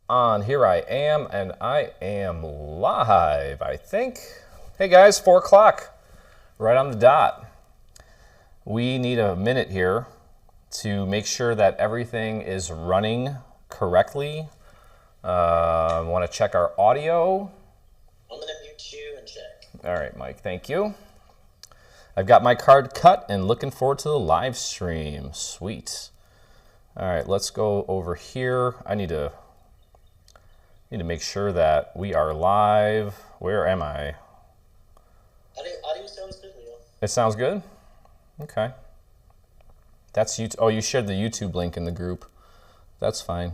on. Here I am, and I am live, I think. Hey guys, 4 o'clock, right on the dot. We need a minute here to make sure that everything is running correctly. I want to check our audio. I'm going to mute you and check. All right, Mike, thank you. I've got my card cut and looking forward to the live stream. Sweet. All right, let's go over here. I need to make sure that we are live. Where am I? Audio sounds good, Leo. It sounds good? Okay. That's you. Oh, you shared the YouTube link in the group. That's fine.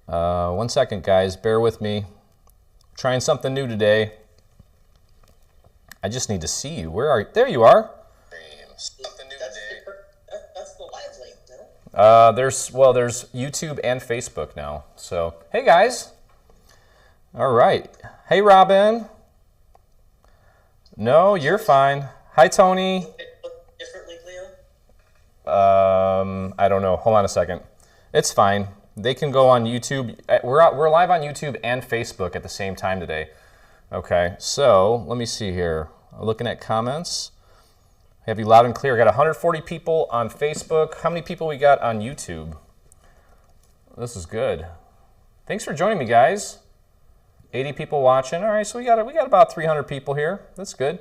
1 second, guys. Bear with me. Trying something new today. I just need to see you. Where are you? There you are. Something new today. That's the live link, no? There's YouTube and Facebook now. So, hey guys. All right. Hey Robin. No, you're fine. Hi Tony. Differently, Leo? I don't know. Hold on a second. It's fine. They can go on YouTube. We're live on YouTube and Facebook at the same time today. Okay, so let me see here. Looking at comments. Have you loud and clear. Got 140 people on Facebook. How many people we got on YouTube? This is good. Thanks for joining me, guys. 80 people watching. All right, so we got about 300 people here. That's good.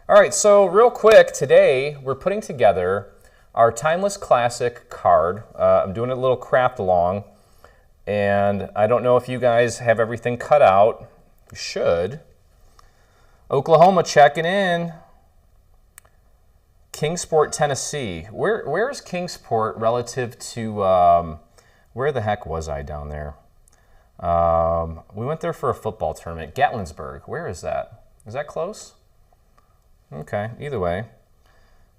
All right, so real quick, today we're putting together our Timeless Classic card. I'm doing a little craft along, and I don't know if you guys have everything cut out. You should. Oklahoma checking in. Kingsport, Tennessee. Where's Kingsport relative to, where the heck was I down there? We went there for a football tournament. Gatlinburg. Where is that? Is that close? Okay, either way.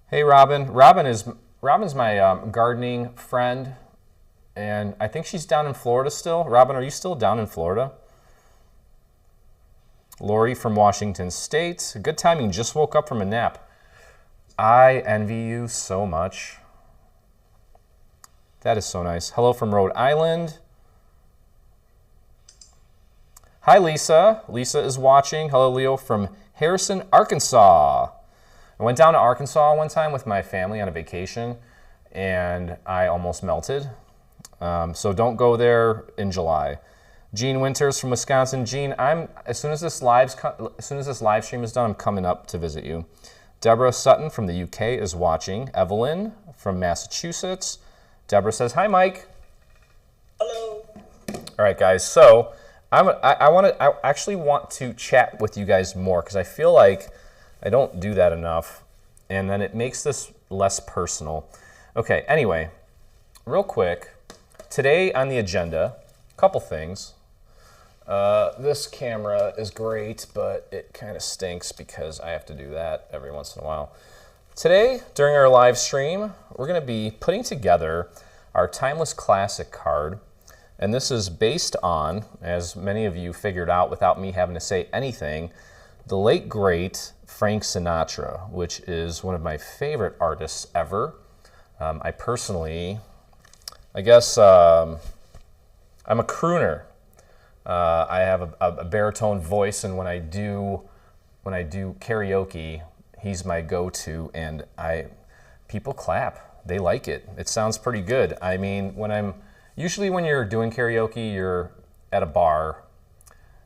Hey, Robin. Robin's my gardening friend, and I think she's down in Florida still. Robin, are you still down in Florida? Lori from Washington State. Good timing, just woke up from a nap. I envy you so much. That is so nice. Hello from Rhode Island. Hi, Lisa. Lisa is watching. Hello, Leo from Harrison, Arkansas. I went down to Arkansas one time with my family on a vacation, and I almost melted. So don't go there in July. Gene Winters from Wisconsin. Gene, as soon as this live stream is done, I'm coming up to visit you. Deborah Sutton from the UK is watching. Evelyn from Massachusetts. Deborah says, hi, Mike. Hello. All right, guys. So I actually want to chat with you guys more because I feel like I don't do that enough, and then it makes this less personal. Okay, anyway, real quick, today on the agenda, a couple things. This camera is great, but it kind of stinks because I have to do that every once in a while. Today, during our live stream, we're going to be putting together our Timeless Classic card. And this is based on, as many of you figured out without me having to say anything, the late, great Frank Sinatra, which is one of my favorite artists ever. I personally, I guess I'm a crooner. I have a baritone voice, and when I do karaoke, he's my go-to, and people clap. They like it. It sounds pretty good. I mean, usually when you're doing karaoke, you're at a bar,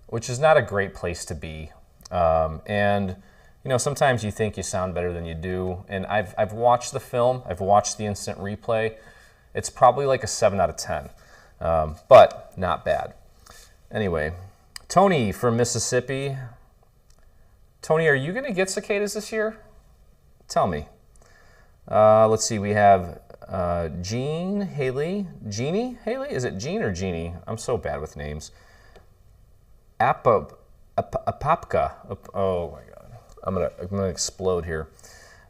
which is not a great place to be. And you know, sometimes you think you sound better than you do. And I've watched the film. I've watched the instant replay. It's probably like a 7 out of 10, but not bad. Anyway, Tony from Mississippi. Tony, are you going to get cicadas this year? Tell me. Let's see. We have Jean Haley. Jeannie Haley? Is it Jean or Jeannie? I'm so bad with names. Apopka. Oh my God. I'm gonna explode here.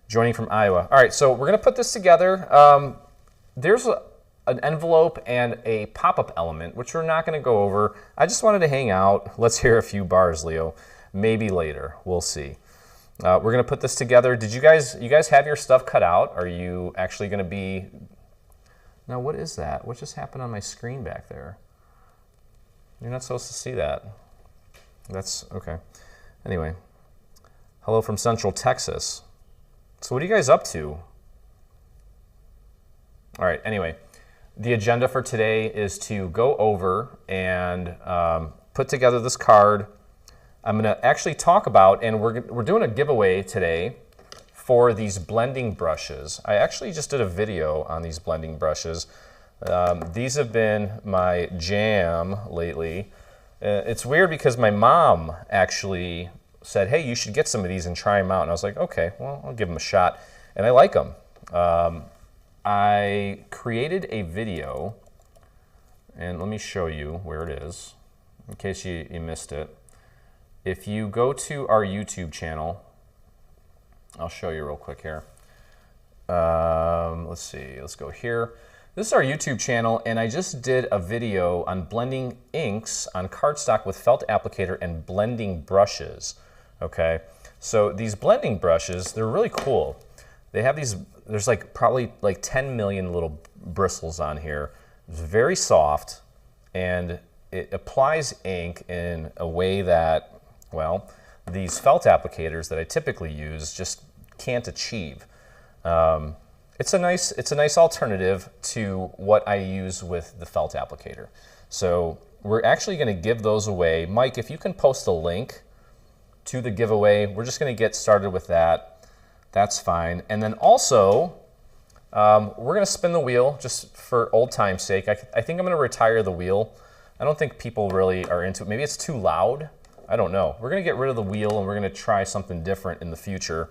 Joining from Iowa. All right, so we're gonna put this together. There's an envelope and a pop-up element, which we're not gonna go over. I just wanted to hang out. Let's hear a few bars, Leo. Maybe later. We'll see. We're gonna put this together. Did you guys have your stuff cut out? Are you actually gonna be? Now what is that? What just happened on my screen back there? You're not supposed to see that. That's okay. Anyway, hello from Central Texas. So what are you guys up to? All right, anyway, the agenda for today is to go over and put together this card. I'm going to actually talk about, and we're doing a giveaway today for these blending brushes. I actually just did a video on these blending brushes. These have been my jam lately. It's weird because my mom actually said, hey, you should get some of these and try them out. And I was like, okay, well, I'll give them a shot. And I like them. I created a video, and let me show you where it is, in case you missed it. If you go to our YouTube channel, I'll show you real quick here. Let's see, let's go here. This is our YouTube channel, and I just did a video on blending inks on cardstock with felt applicator and blending brushes, okay? So these blending brushes, they're really cool. They have these, there's like probably like 10 million little bristles on here. It's very soft, and it applies ink in a way that, well, these felt applicators that I typically use just can't achieve. It's a nice alternative to what I use with the felt applicator. So we're actually going to give those away. Mike, if you can post a link to the giveaway, we're just going to get started with that. That's fine. And then also, we're going to spin the wheel just for old time's sake. I think I'm going to retire the wheel. I don't think people really are into it. Maybe it's too loud. I don't know. We're going to get rid of the wheel, and we're going to try something different in the future.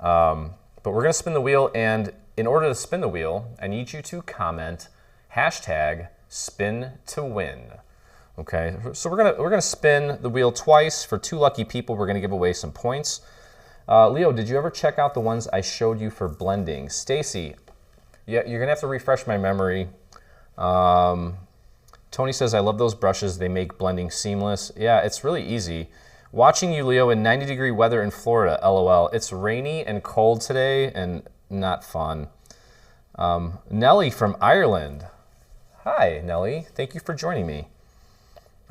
But we're going to spin the wheel, and in order to spin the wheel, I need you to comment hashtag spin to win. Okay, so we're gonna spin the wheel twice for 2 lucky people. We're gonna give away some points. Leo, did you ever check out the ones I showed you for blending? Stacy, yeah, you're gonna have to refresh my memory. Tony says, I love those brushes. They make blending seamless. Yeah, it's really easy. Watching you, Leo, in 90-degree weather in Florida, LOL. It's rainy and cold today and not fun. Nellie from Ireland. Hi, Nellie. Thank you for joining me.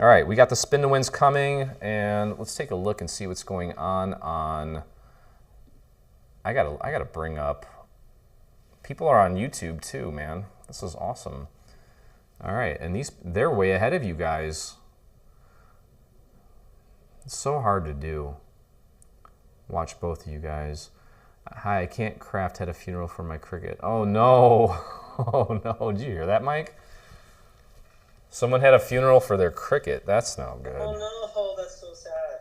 All right, we got the spin to wins coming, and let's take a look and see what's going on. I gotta bring up. People are on YouTube too, man. This is awesome. All right, and they're way ahead of you guys. It's so hard to do. Watch both of you guys. Hi, I can't craft, had a funeral for my cricket. Oh no, oh no, did you hear that, Mike? Someone had a funeral for their cricket. That's no good. Oh no, that's so sad.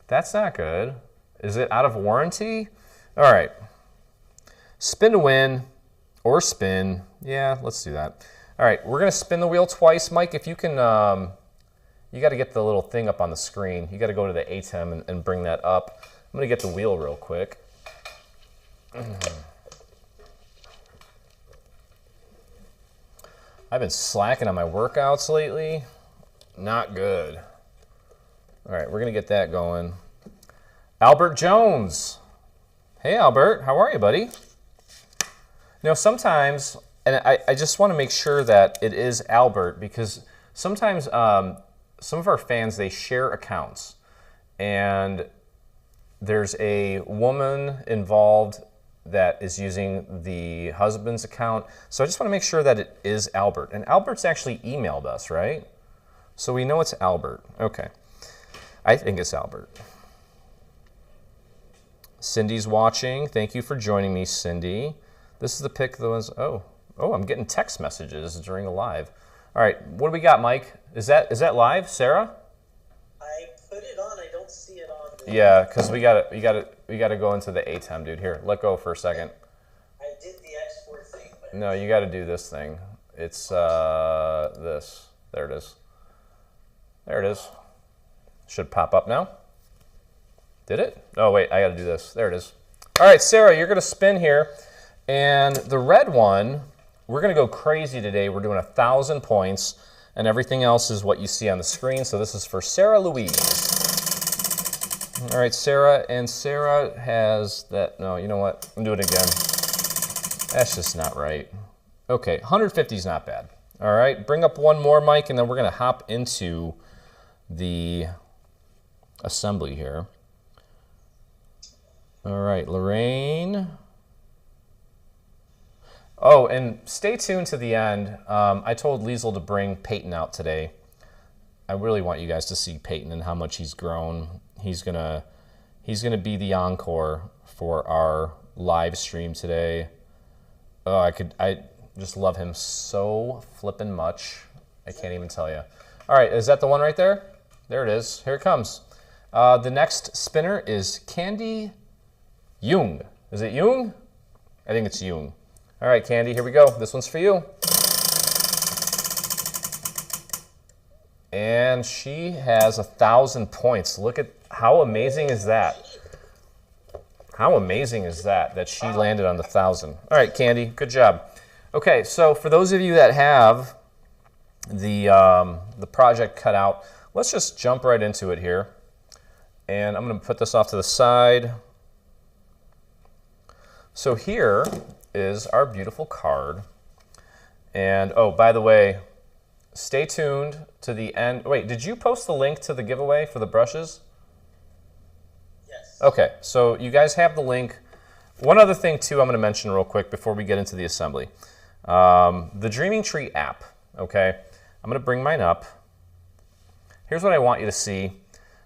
That's not good. Is it out of warranty? All right. Spin to win or spin. Yeah, let's do that. All right, we're gonna spin the wheel twice. Mike, if you can, you gotta get the little thing up on the screen. You gotta go to the ATEM and bring that up. I'm gonna get the wheel real quick. I've been slacking on my workouts lately. Not good. All right, we're gonna get that going. Albert Jones. Hey, Albert, how are you, buddy? You know, sometimes, and I just want to make sure that it is Albert, because sometimes some of our fans, they share accounts, and there's a woman involved that is using the husband's account. So I just want to make sure that it is Albert. And Albert's actually emailed us, right? So we know it's Albert. Okay. I think it's Albert. Cindy's watching. Thank you for joining me, Cindy. This is the pick of the ones. Oh, I'm getting text messages during the live. All right, what do we got, Mike? Is that live, Sarah? I put it on. I don't see it on. Yeah, because we gotta go into the ATEM, dude. Here, let go for a second. I did the export thing. But No, you got to do this thing. It's this. There it is. There it is. Should pop up now. Did it? Oh wait, I got to do this. There it is. All right, Sarah, you're gonna spin here, and the red one, we're gonna go crazy today. We're doing 1,000 points, and everything else is what you see on the screen. So this is for Sarah Louise. All right, Sarah, and Sarah has that. No, you know what? I'm doing it again. That's just not right. Okay, 150 is not bad. All right, bring up one more, Mike, and then we're going to hop into the assembly here. All right, Lorraine. Oh, and stay tuned to the end. I told Liesl to bring Peyton out today. I really want you guys to see Peyton and how much he's grown. He's gonna be the encore for our live stream today. Oh, I just love him so flippin' much. I can't even tell you. All right, is that the one right there? There it is. Here it comes. The next spinner is Candy Jung. Is it Jung? I think it's Jung. All right, Candy, here we go. This one's for you. And she has 1,000 points. Look at how amazing is that? How amazing is that she landed on the 1,000? All right, Candy, good job. Okay, so for those of you that have the project cut out, let's just jump right into it here. And I'm going to put this off to the side. So here is our beautiful card. And oh, by the way, stay tuned to the end. Wait, did you post the link to the giveaway for the brushes? Yes. Okay, so you guys have the link. One other thing too I'm going to mention real quick before we get into the assembly. The Dreaming Tree app, okay? I'm going to bring mine up. Here's what I want you to see.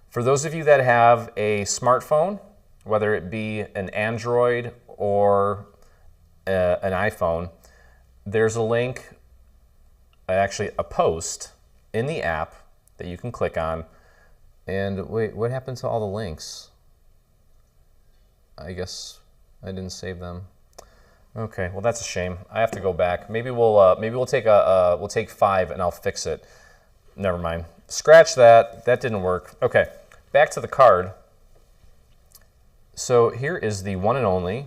For those of you that have a smartphone, whether it be an Android or an iPhone, there's a link, actually a post in the app that you can click on. And wait, what happened to all the links? I guess I didn't save them. Okay, well that's a shame. I have to go back. Maybe we'll take 5 and I'll fix it. Never mind. Scratch that. That didn't work. Okay, back to the card. So here is the one and only.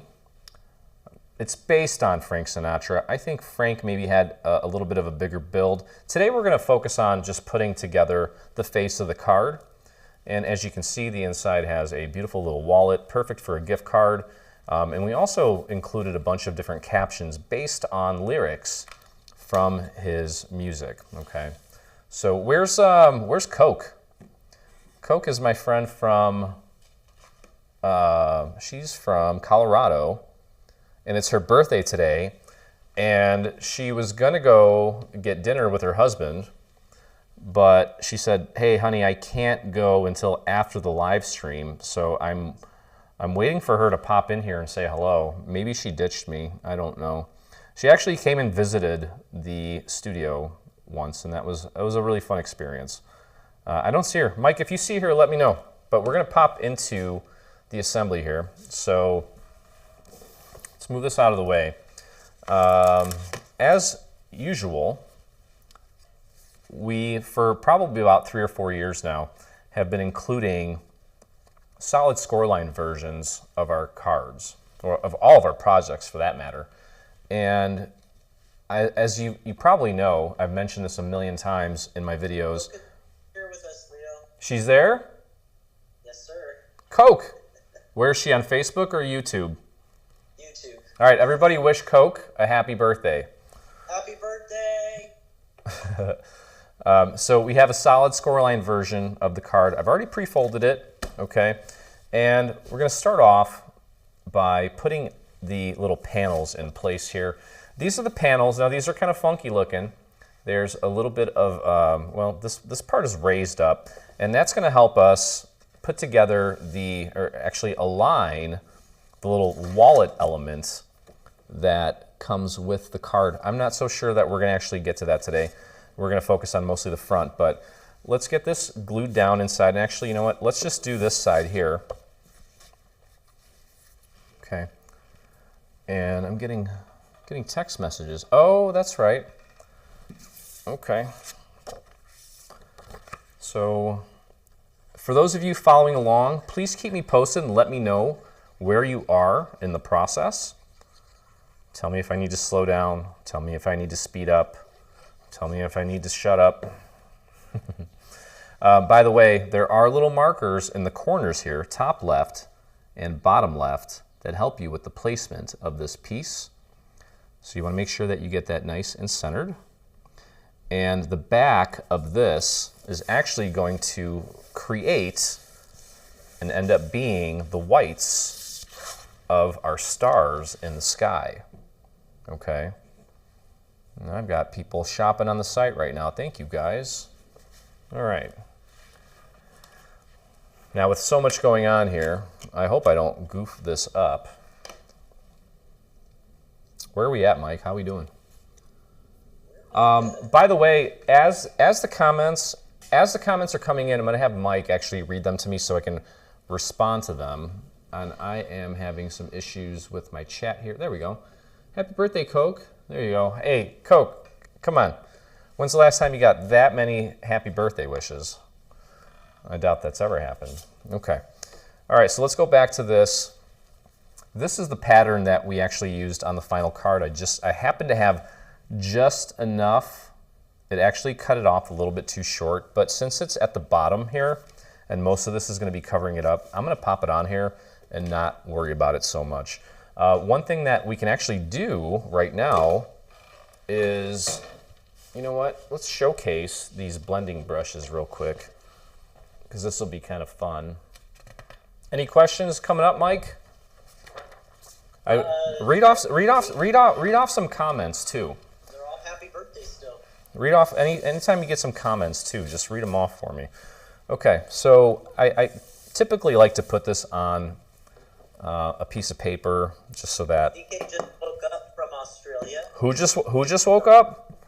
It's based on Frank Sinatra. I think Frank maybe had a little bit of a bigger build. Today we're going to focus on just putting together the face of the card. And as you can see, the inside has a beautiful little wallet, perfect for a gift card. And we also included a bunch of different captions based on lyrics from his music. Okay, so where's Coke? Coke is my friend from. She's from Colorado. And it's her birthday today, and she was gonna go get dinner with her husband, but she said, "Hey, honey, I can't go until after the live stream, so I'm waiting for her to pop in here and say hello." Maybe she ditched me. I don't know. She actually came and visited the studio once, and it was a really fun experience. I don't see her. Mike, if you see her, let me know. But we're gonna pop into the assembly here. So. Let's move this out of the way. As usual, we, for probably about 3 or 4 years now, have been including solid scoreline versions of our cards, or of all of our projects for that matter. And as you probably know, I've mentioned this a million times in my videos. Coke is here with us, Leo. She's there? Yes, sir. Coke! Where is she, on Facebook or YouTube? YouTube. All right, everybody wish Coke a happy birthday. Happy birthday! So we have a solid scoreline version of the card. I've already pre-folded it, okay? And we're going to start off by putting the little panels in place here. These are the panels. Now, these are kind of funky looking. There's a little bit of, well, this part is raised up, and that's going to help us put together or actually align the little wallet elements that comes with the card. I'm not so sure that we're going to actually get to that today. We're going to focus on mostly the front, but let's get this glued down inside. And actually, you know what? Let's just do this side here. Okay. And I'm getting text messages. Oh, that's right. Okay. So for those of you following along, please keep me posted and let me know where you are in the process. Tell me if I need to slow down. Tell me if I need to speed up. Tell me if I need to shut up. By the way, there are little markers in the corners here, top left and bottom left, that help you with the placement of this piece. So you want to make sure that you get that nice and centered. And the back of this is actually going to create and end up being the whites of our stars in the sky. Okay. And I've got people shopping on the site right now. Thank you, guys. All right. Now, with so much going on here, I hope I don't goof this up. Where are we at, Mike? How are we doing? By the way, as the comments are coming in, I'm going to have Mike actually read them to me so I can respond to them. And I am having some issues with my chat here. There we go. Happy birthday, Coke. There you go. Hey, Coke, come on. When's the last time you got that many happy birthday wishes? I doubt that's ever happened. Okay. All right, so let's go back to this. This is the pattern that we actually used on the final card. I happen to have just enough. It actually cut it off a little bit too short, but since it's at the bottom here, and most of this is going to be covering it up, I'm going to pop it on here and not worry about it so much. One thing that we can actually do right now is, you know what? Let's showcase these blending brushes real quick, because this will be kind of fun. Any questions coming up, Mike? Read off some comments too. They're all happy birthday still. Read off anytime you get some comments too. Just read them off for me. Okay, so I typically like to put this on a piece of paper just so that. CK just woke up from Australia. Who just woke up?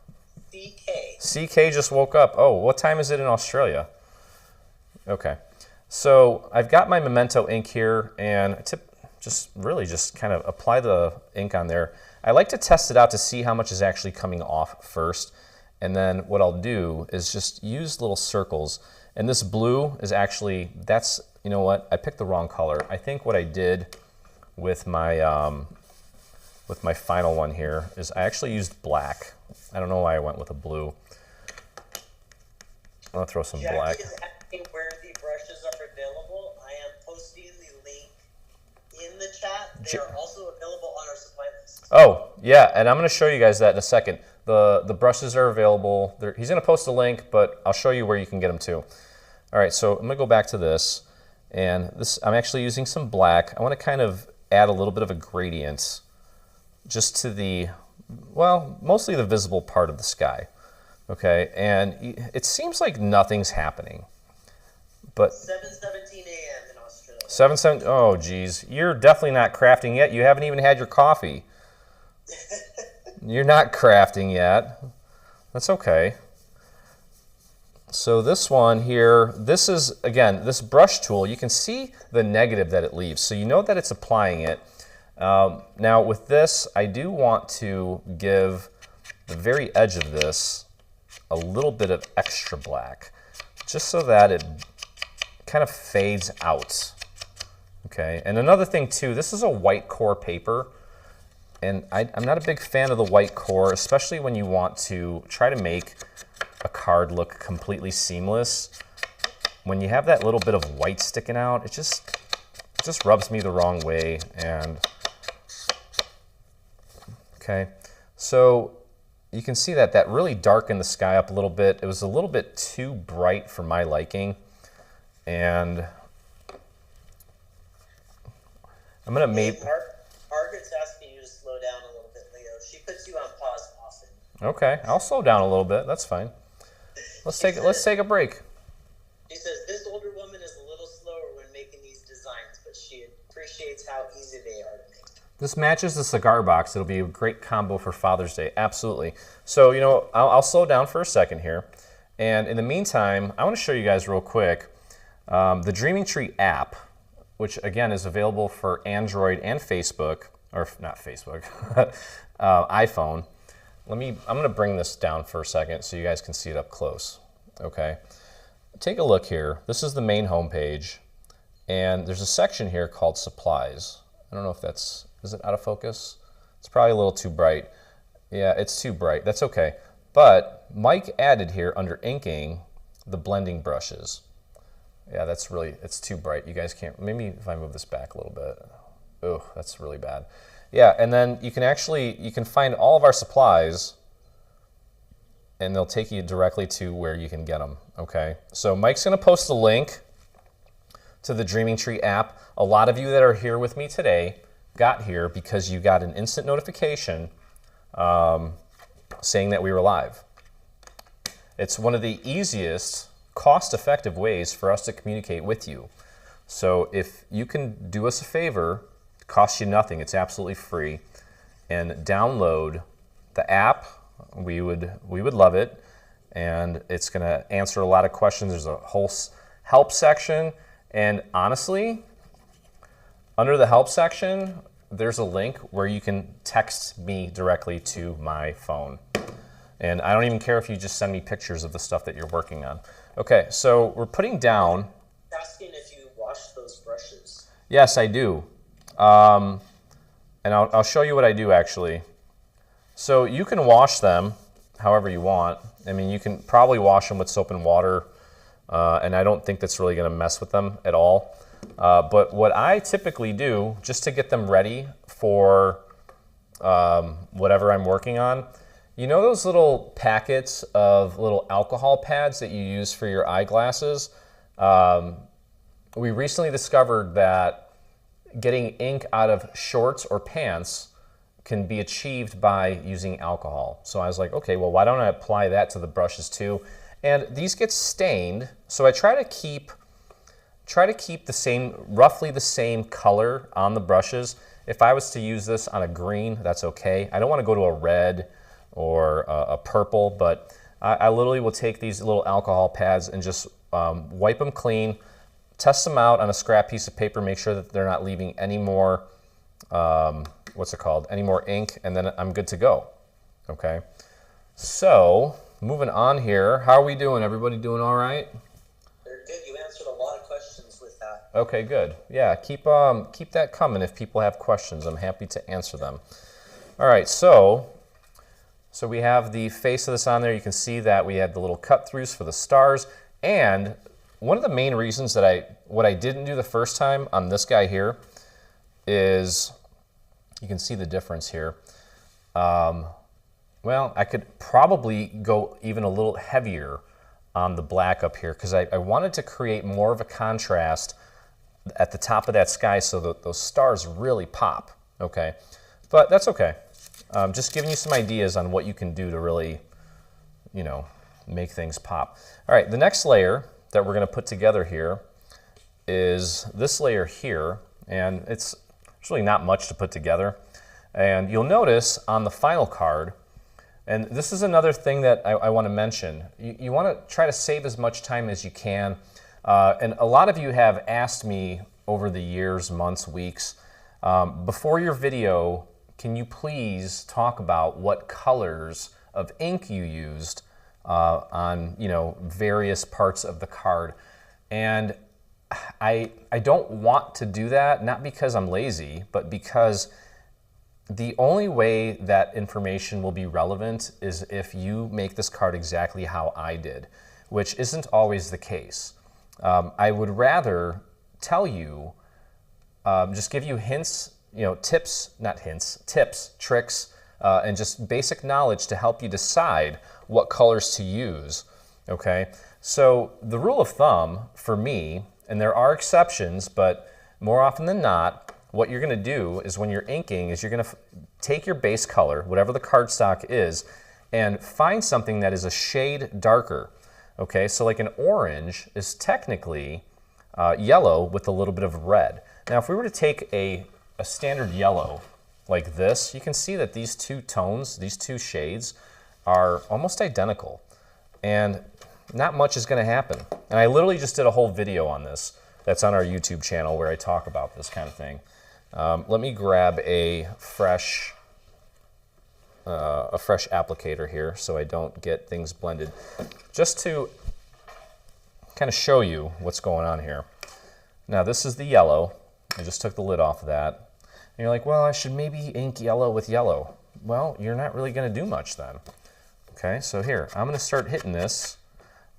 CK. CK just woke up. Oh, what time is it in Australia? Okay, so I've got my Memento ink here, and just kind of apply the ink on there. I like to test it out to see how much is actually coming off first, and then what I'll do is just use little circles. And this blue is actually, you know what? I picked the wrong color. I think what I did with my final one here is I actually used black. I don't know why I went with a blue. I'll throw some Jackie black. is asking where the brushes are available. I am posting the link in the chat. They are also available on our supply list. Oh, yeah, and I'm going to show you guys that in a second. The brushes are available. He's going to post a link, but I'll show you where you can get them too. All right, so I'm going to go back to this, and I'm actually using some black. I want to kind of add a little bit of a gradient just to mostly the visible part of the sky. Okay, and it seems like nothing's happening, but 7:17 a.m. in Australia. 7. Oh, geez, you're definitely not crafting yet. You haven't even had your coffee. You're not crafting yet. That's okay. So this one here, this is, again, this brush tool, you can see the negative that it leaves. So you know that it's applying it. Now with this, I do want to give the very edge of this a little bit of extra black, just so that it kind of fades out. Okay, and another thing too, this is a white core paper, and I'm not a big fan of the white core, especially when you want to try to make a card look completely seamless. When you have that little bit of white sticking out, it just rubs me the wrong way. And okay, so you can see that really darkened the sky up a little bit. It was a little bit too bright for my liking, and I'm gonna Margaret's asking you to slow down a little bit, Leo. She puts you on pause often. Okay, I'll slow down a little bit. That's fine. Let's take a break. She says this older woman is a little slower when making these designs, but she appreciates how easy they are to make. This matches the cigar box. It'll be a great combo for Father's Day. Absolutely. So, you know, I'll slow down for a second here. And in the meantime, I want to show you guys real quick the Dreaming Tree app, which again is available for Android and Facebook, or not Facebook, iPhone. I'm going to bring this down for a second so you guys can see it up close. Okay. Take a look here. This is the main homepage, and there's a section here called Supplies. I don't know if is it out of focus? It's probably a little too bright. Yeah, it's too bright. That's okay. But Mike added here under inking the blending brushes. Yeah, it's too bright. You guys can't, maybe if I move this back a little bit. Oh, that's really bad. Yeah, and then you can find all of our supplies and they'll take you directly to where you can get them, okay? So Mike's gonna post a link to the Dreaming Tree app. A lot of you that are here with me today got here because you got an instant notification saying that we were live. It's one of the easiest, cost-effective ways for us to communicate with you. So if you can do us a favor, it costs you nothing, it's absolutely free, and download the app, we would love it, and it's gonna answer a lot of questions. There's a whole help section, and honestly, under the help section, there's a link where you can text me directly to my phone. And I don't even care if you just send me pictures of the stuff that you're working on. Okay, so we're putting down. Asking if you wash those brushes. Yes, I do. And I'll show you what I do actually. So you can wash them however you want. I mean, you can probably wash them with soap and water, and I don't think that's really gonna mess with them at all. But what I typically do, just to get them ready for whatever I'm working on, you know those little packets of little alcohol pads that you use for your eyeglasses? We recently discovered that getting ink out of shorts or pants can be achieved by using alcohol. So I was like, okay, well, why don't I apply that to the brushes too? And these get stained, so I try to keep the same, roughly the same color on the brushes. If I was to use this on a green, that's okay. I don't want to go to a red or a purple, but I literally will take these little alcohol pads and just wipe them clean, test them out on a scrap piece of paper, make sure that they're not leaving any more, any more ink, and then I'm good to go, okay? So, moving on here, how are we doing? Everybody doing all right? They're good. You answered a lot of questions with that. Okay, good. Yeah, keep that coming if people have questions. I'm happy to answer them. All right, so we have the face of this on there. You can see that we had the little cut throughs for the stars. And one of the main reasons that what I didn't do the first time on this guy here is, you can see the difference here. Well, I could probably go even a little heavier on the black up here because I wanted to create more of a contrast at the top of that sky so that those stars really pop, okay? But that's okay. Just giving you some ideas on what you can do to really, you know, make things pop. All right, the next layer that we're gonna put together here is this layer here, and it's really not much to put together. And you'll notice on the final card, and this is another thing that I wanna mention, you wanna try to save as much time as you can. And a lot of you have asked me over the years, months, weeks, before your video, can you please talk about what colors of ink you used on, you know, various parts of the card? And I don't want to do that, not because I'm lazy, but because the only way that information will be relevant is if you make this card exactly how I did, which isn't always the case. I would rather tell you, just give you hints, you know, tips, tricks, and just basic knowledge to help you decide what colors to use, okay? So the rule of thumb for me, and there are exceptions, but more often than not, what you're gonna do is when you're inking is you're gonna take your base color, whatever the cardstock is, and find something that is a shade darker, okay? So like an orange is technically yellow with a little bit of red. Now if we were to take a standard yellow like this, you can see that these two tones, these two shades, are almost identical. And not much is gonna happen. And I literally just did a whole video on this that's on our YouTube channel where I talk about this kind of thing. Let me grab a fresh applicator here so I don't get things blended. Just to kind of show you what's going on here. Now this is the yellow. I just took the lid off of that. And you're like, well, I should maybe ink yellow with yellow. Well, you're not really gonna do much then. Okay, so here, I'm gonna start hitting this,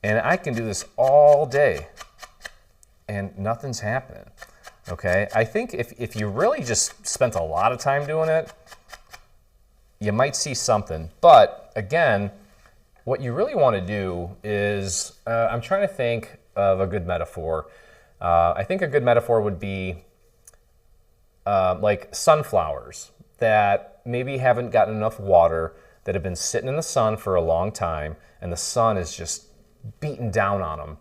and I can do this all day, and nothing's happening. Okay, I think if you really just spent a lot of time doing it, you might see something. But again, what you really want to do is, I'm trying to think of a good metaphor. I think a good metaphor would be like sunflowers that maybe haven't gotten enough water, that have been sitting in the sun for a long time, and the sun is just beating down on them.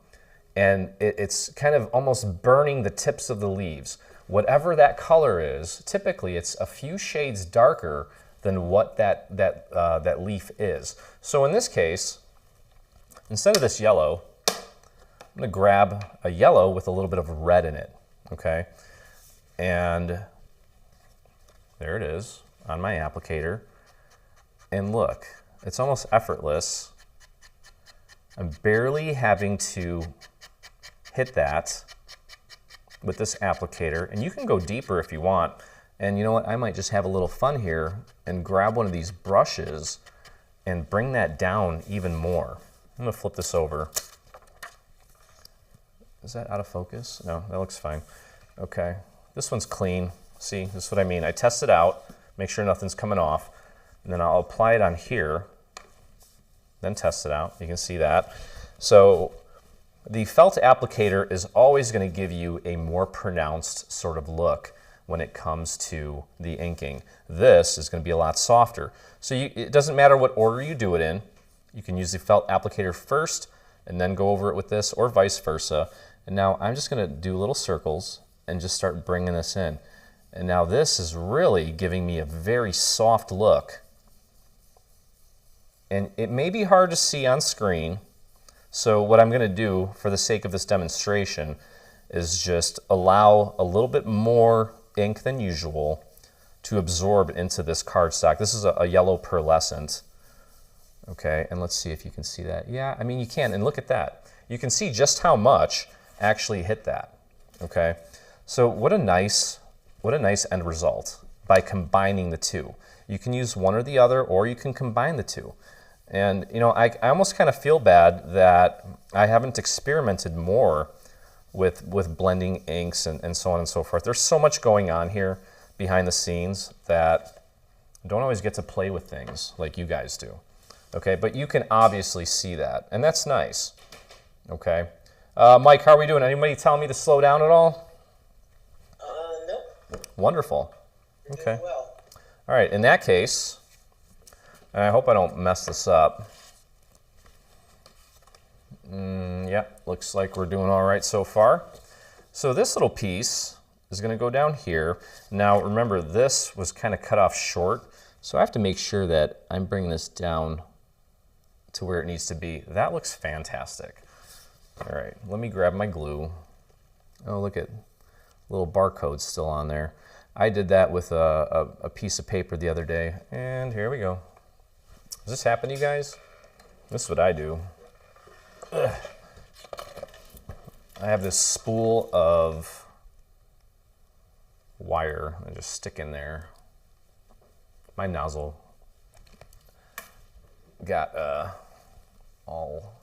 And it's kind of almost burning the tips of the leaves. Whatever that color is, typically it's a few shades darker than what that leaf is. So in this case, instead of this yellow, I'm going to grab a yellow with a little bit of red in it, okay? And there it is on my applicator. And look, it's almost effortless. I'm barely having to hit that with this applicator. And you can go deeper if you want. And you know what? I might just have a little fun here and grab one of these brushes and bring that down even more. I'm going to flip this over. Is that out of focus? No, that looks fine. Okay, this one's clean. See, this is what I mean. I test it out, make sure nothing's coming off, and then I'll apply it on here, then test it out. You can see that. So the felt applicator is always going to give you a more pronounced sort of look when it comes to the inking. This is going to be a lot softer. So it doesn't matter what order you do it in. You can use the felt applicator first and then go over it with this, or vice versa. And now I'm just going to do little circles and just start bringing this in. And now this is really giving me a very soft look. And it may be hard to see on screen, so what I'm going to do for the sake of this demonstration is just allow a little bit more ink than usual to absorb into this cardstock. This is a yellow pearlescent. Okay, and let's see if you can see that. Yeah, I mean you can, and look at that. You can see just how much actually hit that. Okay, so what a nice end result by combining the two. You can use one or the other, or you can combine the two. And you know, I almost kind of feel bad that I haven't experimented more with blending inks and so on and so forth. There's so much going on here behind the scenes that I don't always get to play with things like you guys do. Okay, but you can obviously see that, and that's nice. Okay, Mike, how are we doing? Anybody telling me to slow down at all? Nope. Wonderful. You're okay. doing well. All right, in that case, and I hope I don't mess this up. Yeah, looks like we're doing all right so far. So this little piece is going to go down here. Now remember, this was kind of cut off short, so I have to make sure that I'm bringing this down to where it needs to be. That looks fantastic. All right, let me grab my glue. Oh, look at little barcodes still on there. I did that with a piece of paper the other day, and here we go. Does this happen to you guys? This is what I do. Ugh. I have this spool of wire I just stick in there. My nozzle got all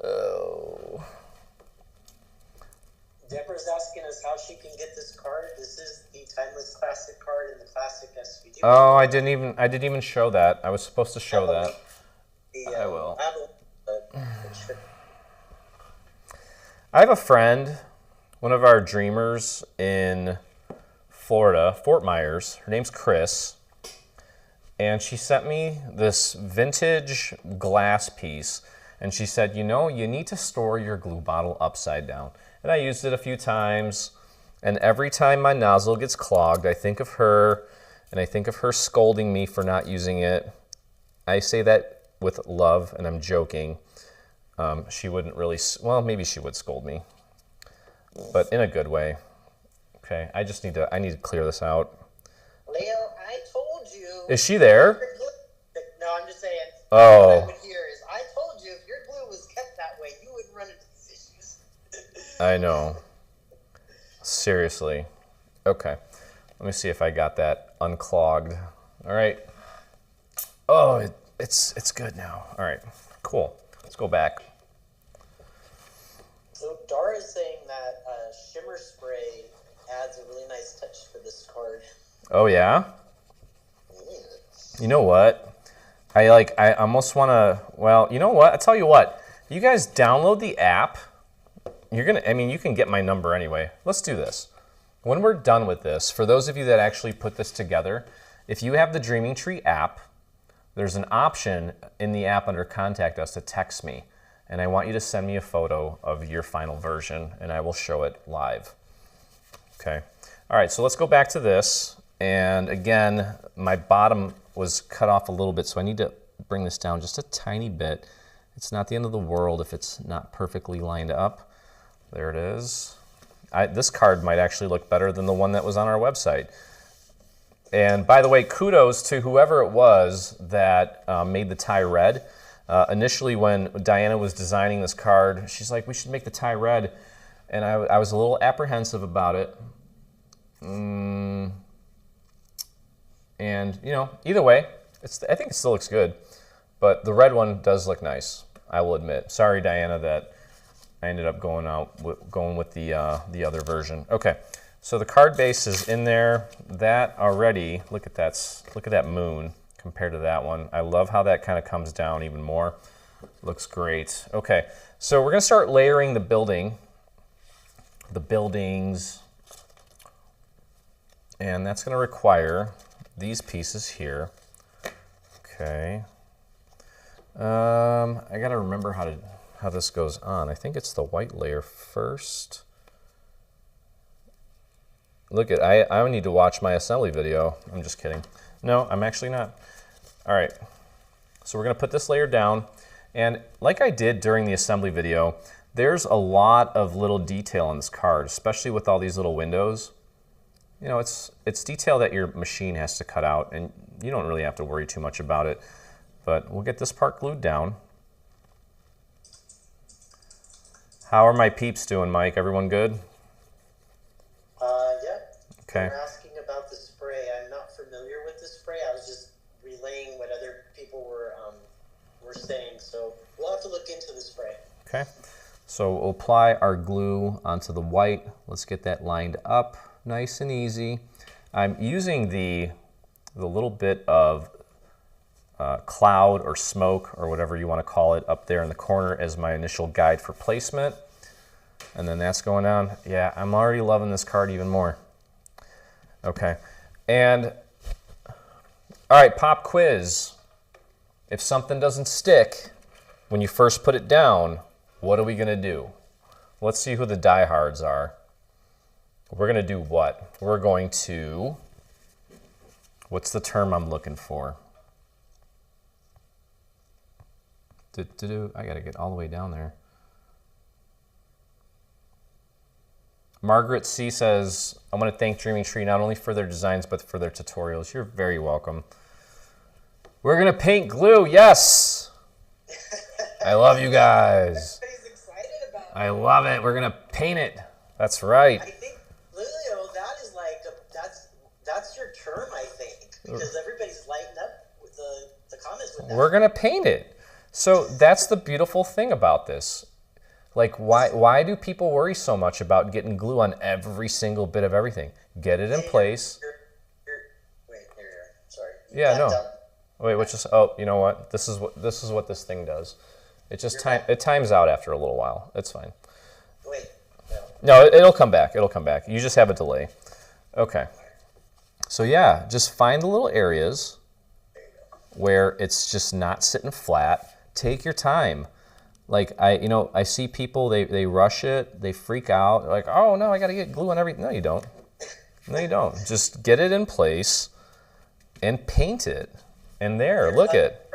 oh. Deborah's asking us how she can get this card. This is the Timeless Classic card in the Classic SVG. Oh, I didn't even show that. I was supposed to show that. I will. Sure. I have a friend, one of our dreamers in Florida, Fort Myers. Her name's Chris. And she sent me this vintage glass piece. And she said, you know, you need to store your glue bottle upside down. And I used it a few times. And every time my nozzle gets clogged, I think of her. And I think of her scolding me for not using it. I say that with love, and I'm joking. She wouldn't really, well, maybe she would scold me, but in a good way. Okay, I need to clear this out. Leo, I told you. Is she there? No, I'm just saying. Oh. What I would hear is, I told you if your glue was kept that way, you wouldn't run into these issues. I know. Seriously. Okay, let me see if I got that unclogged. All right. Oh, it's good now. All right, cool. Let's go back. So Dara is saying that shimmer spray adds a really nice touch for this card. Oh yeah? You know what? I almost want to, well, you know what? I'll tell you what. You guys download the app. You can get my number anyway. Let's do this. When we're done with this, for those of you that actually put this together, if you have the Dreaming Tree app, there's an option in the app under Contact Us to text me. And I want you to send me a photo of your final version, and I will show it live. Okay. All right, so let's go back to this. And again, my bottom was cut off a little bit, so I need to bring this down just a tiny bit. It's not the end of the world if it's not perfectly lined up. There it is. This card might actually look better than the one that was on our website. And by the way, kudos to whoever it was that made the tie red. Initially, when Diana was designing this card, she's like, we should make the tie red. And I was a little apprehensive about it. And, either way, I think it still looks good. But the red one does look nice, I will admit. Sorry, Diana, that I ended up going with the other version. Okay, so the card base is in there. That already, look at that moon compared to that one. I love how that kind of comes down even more. Looks great. Okay, so we're gonna start layering the buildings, and that's gonna require these pieces here. Okay. I gotta remember how this goes on. I think it's the white layer first. Look at, I need to watch my assembly video. I'm just kidding. No, I'm actually not. All right, so we're gonna put this layer down. And like I did during the assembly video, there's a lot of little detail on this card, especially with all these little windows. You know, it's detail that your machine has to cut out, and you don't really have to worry too much about it. But we'll get this part glued down. How are my peeps doing, Mike? Everyone good? Yeah. Okay. You're asking about the spray. I'm not familiar with the spray. I was just relaying what other people were saying. So we'll have to look into the spray. Okay. So we'll apply our glue onto the white. Let's get that lined up nice and easy. I'm using the little bit of cloud or smoke or whatever you want to call it up there in the corner as my initial guide for placement. And then that's going on. Yeah, I'm already loving this card even more. Okay. And all right, pop quiz. If something doesn't stick when you first put it down, what are we going to do? Let's see who the diehards are. We're going to do what? We're going to, what's the term I'm looking for? I got to get all the way down there. Margaret C. says, I want to thank Dreaming Tree not only for their designs, but for their tutorials. You're very welcome. We're going to paint glue. Yes. I love you guys. Everybody's excited about it. I love it. We're going to paint it. That's right. I think, Lilio, that is like, that's your term, I think, because everybody's lighting up with the comments with that. We're going to paint it. So that's the beautiful thing about this. Like, why do people worry so much about getting glue on every single bit of everything? Get it in place. Wait, here you are. Sorry. Yeah, no. Wait, which is, oh, you know what? This is what this thing does. It just it times out after a little while. It's fine. Wait. No, it'll come back. It'll come back. You just have a delay. Okay. So yeah, just find the little areas where it's just not sitting flat. Take your time. Like I see people, they rush it, they freak out. They're like, oh no, I got to get glue on everything. No, you don't. No, you don't. Just get it in place and paint it. And there, look it.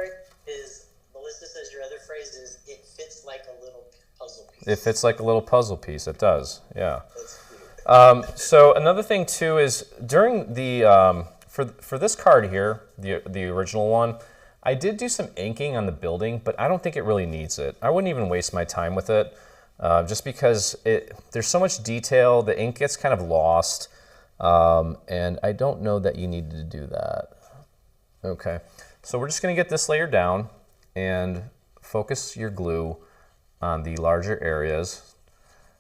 Melissa says your other phrase is, it fits like a little puzzle piece. It fits like a little puzzle piece. It does, yeah. So another thing too is during the for this card here, the original one, I did do some inking on the building, but I don't think it really needs it. I wouldn't even waste my time with it, just because there's so much detail. The ink gets kind of lost, and I don't know that you need to do that. Okay, so we're just going to get this layer down and focus your glue on the larger areas.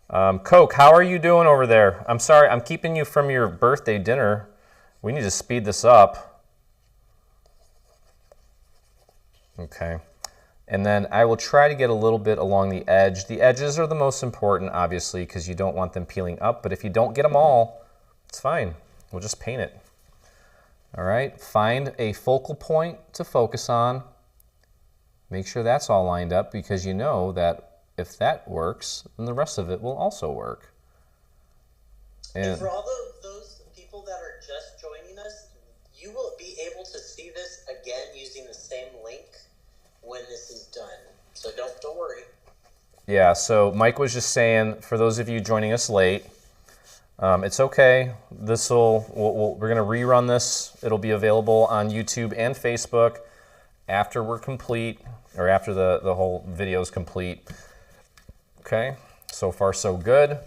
Coke, how are you doing over there? I'm sorry, I'm keeping you from your birthday dinner. We need to speed this up. Okay. And then I will try to get a little bit along the edge. The edges are the most important, obviously, because you don't want them peeling up. But if you don't get them all, it's fine. We'll just paint it. All right. Find a focal point to focus on. Make sure that's all lined up, because you know that if that works, then the rest of it will also work. And for all those people that are just joining us, you will be able to see this again using the same link when this is done. So don't worry. Yeah, so Mike was just saying, for those of you joining us late, it's okay. We're going to rerun this. It'll be available on YouTube and Facebook after we're complete, or after the whole video is complete. Okay, so far so good.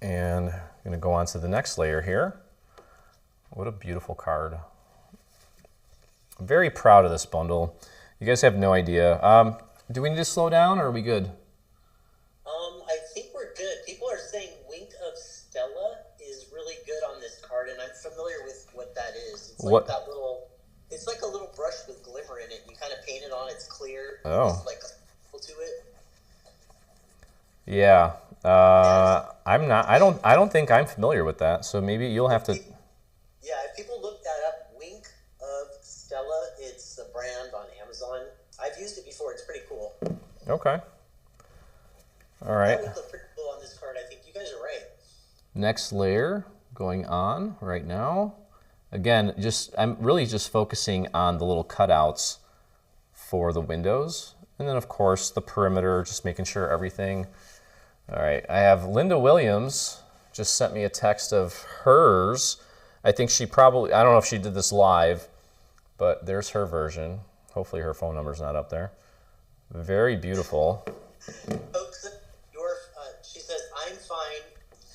And I'm going to go on to the next layer here. What a beautiful card. I'm very proud of this bundle. You guys have no idea. Do we need to slow down, or are we good? I think we're good. People are saying Wink of Stella is really good on this card, and I'm familiar with what that is. It's like that little, it's like a little brush with glimmer in it. You kind of paint it on, it's clear. Oh. It's like a to it. Yeah. I don't think I'm familiar with that, so maybe you'll have to. Yeah, if people look that up, Wink of Stella, it's a brand on Amazon. I've used it before. It's pretty cool. Okay. All right. That would look pretty cool on this card. I think you guys are right. Next layer going on right now. Again, I'm really just focusing on the little cutouts for the windows, and then of course the perimeter, just making sure everything. All right, I have Linda Williams just sent me a text of hers. I think she probably, I don't know if she did this live, but there's her version. Hopefully her phone number's not up there. Very beautiful. Folks, she says, I'm fine,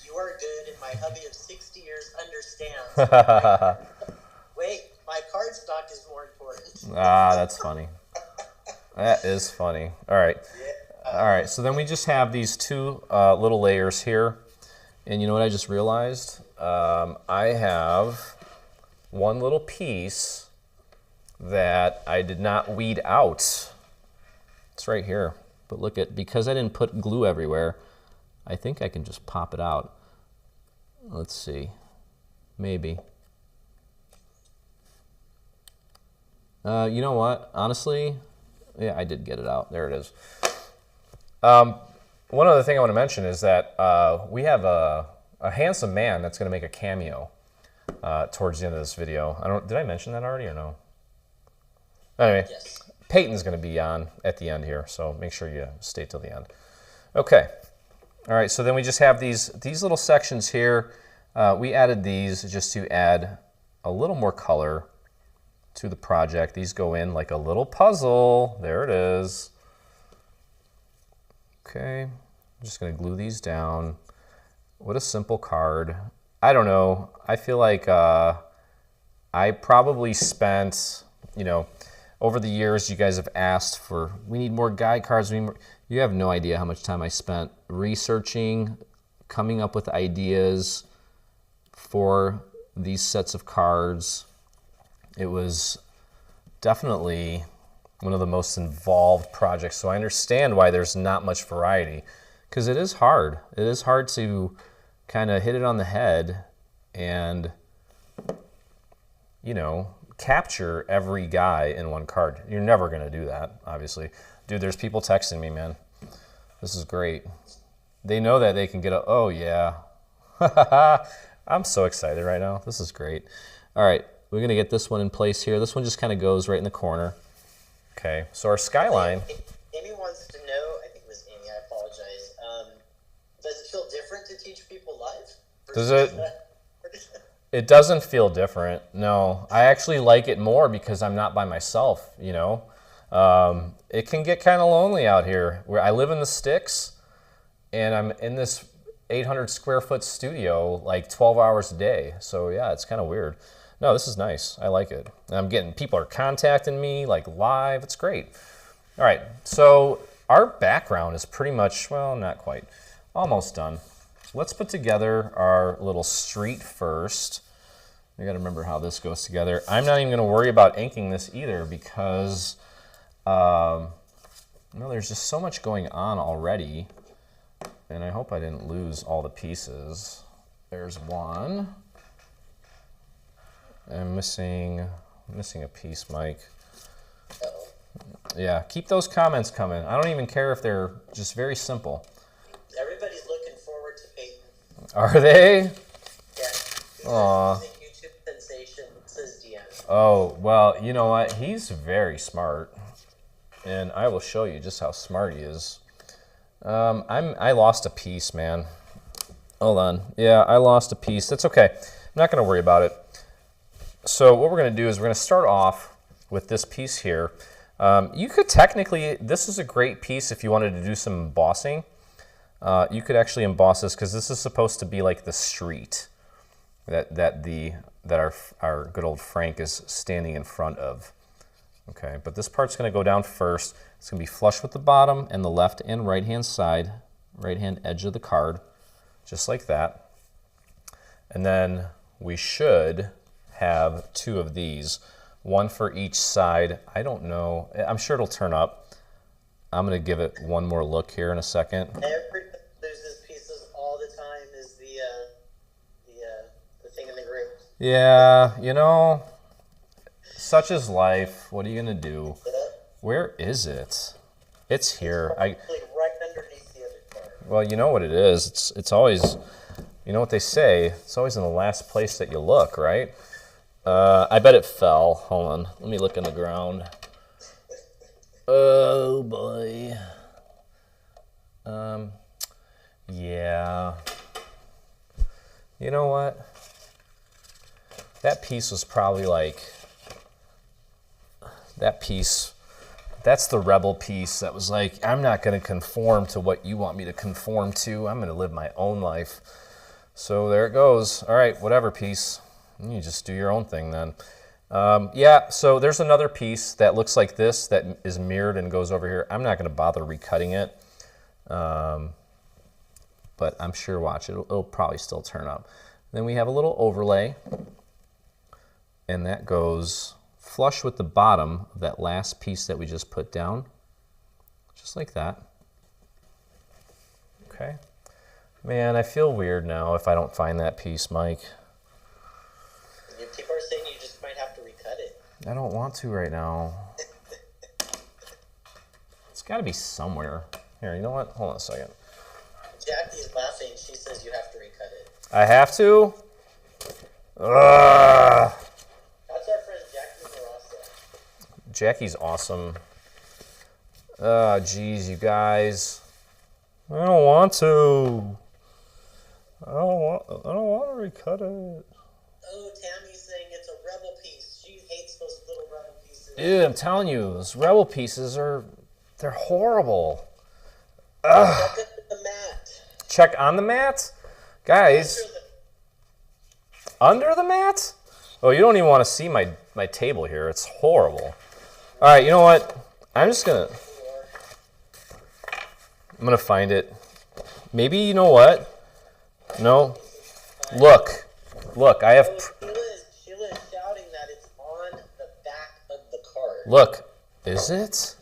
you are good, and my hubby of 60 years understands. Wait, my card stock is more important. Ah, that's funny. That is funny. All right. Yeah. All right, so then we just have these two little layers here. And you know what I just realized? I have one little piece that I did not weed out. It's right here. But look at, because I didn't put glue everywhere, I think I can just pop it out. Let's see. Maybe. You know what? Honestly, yeah, I did get it out. There it is. One other thing I want to mention is that we have a handsome man that's going to make a cameo towards the end of this video. Did I mention that already or no? Anyway, Yes. Peyton's going to be on at the end here, so make sure you stay till the end. Okay. All right, so then we just have these little sections here. We added these just to add a little more color to the project. These go in like a little puzzle. There it is. Okay, I'm just going to glue these down. What a simple card. I don't know. I feel like I probably spent, over the years you guys have asked for, we need more guide cards. You have no idea how much time I spent researching, coming up with ideas for these sets of cards. It was definitely one of the most involved projects, so I understand why there's not much variety, because it is hard. It is hard to kind of hit it on the head and, capture every guy in one card. You're never going to do that, obviously. Dude, there's people texting me, man. This is great. They know that they can get oh yeah. I'm so excited right now. This is great. All right, we're going to get this one in place here. This one just kind of goes right in the corner. Okay, so our skyline. Amy wants to know, I think it was Amy, I apologize. Does it feel different to teach people live? Does it? It doesn't feel different. No, I actually like it more because I'm not by myself, It can get kind of lonely out here. Where I live in the sticks, and I'm in this 800 square foot studio like 12 hours a day. So yeah, it's kind of weird. No, this is nice. I like it. And people are contacting me like live. It's great. All right, so our background is pretty much, well, not quite, almost done. Let's put together our little street first. I got to remember how this goes together. I'm not even going to worry about inking this either because there's just so much going on already. And I hope I didn't lose all the pieces. There's one. I'm missing a piece, Mike. Uh-oh. Yeah, keep those comments coming. I don't even care if they're just very simple. Everybody's looking forward to Peyton. Are they? Yeah. Aw. He's a YouTube sensation, says DM. Oh, well, you know what? He's very smart. And I will show you just how smart he is. I lost a piece, man. Hold on. Yeah, I lost a piece. That's okay. I'm not going to worry about it. So what we're going to do is we're going to start off with this piece here. You could technically, this is a great piece if you wanted to do some embossing. You could actually emboss this because this is supposed to be like the street that our good old Frank is standing in front of. Okay, but this part's going to go down first. It's going to be flush with the bottom and the left and right hand side, right hand edge of the card, just like that. And then we should have two of these, one for each side. I don't know. I'm sure it'll turn up. I'm going to give it one more look here in a second. Everybody loses pieces all the time is the thing in the group. Yeah, you know, such is life. What are you going to do? Where is it? It's here. Right underneath the other card. Well, you know what it is. It's always, you know what they say, it's always in the last place that you look, right? I bet it fell. Hold on. Let me look in the ground. Oh, boy. Yeah. You know what? That piece was probably like, that piece, that's the rebel piece that was like, I'm not going to conform to what you want me to conform to. I'm going to live my own life. So there it goes. All right, whatever piece. You just do your own thing then. Yeah, so there's another piece that looks like this that is mirrored and goes over here. I'm not going to bother recutting it. But I'm sure, watch, it'll probably still turn up. Then we have a little overlay. And that goes flush with the bottom of that last piece that we just put down. Just like that. Okay. Man, I feel weird now if I don't find that piece, Mike. People are saying you just might have to recut it. I don't want to right now. It's got to be somewhere. Here, you know what? Hold on a second. Jackie's laughing. She says you have to recut it. I have to? Ugh. That's our friend Jackie Marassa. Jackie's awesome. Oh, geez, you guys. I don't want to. I don't want to recut it. Oh, Tammy's saying it's a rebel piece. She hates those little rebel pieces. Dude, I'm telling you, those rebel pieces they're horrible. Ugh. Check the mat. Check on the mat? Guys, under the mat? Oh, you don't even want to see my table here. It's horrible. All right, you know what? I'm going to find it. Maybe, you know what? No. Look, I have... Sheila is shouting that it's on the back of the card. Look, is it?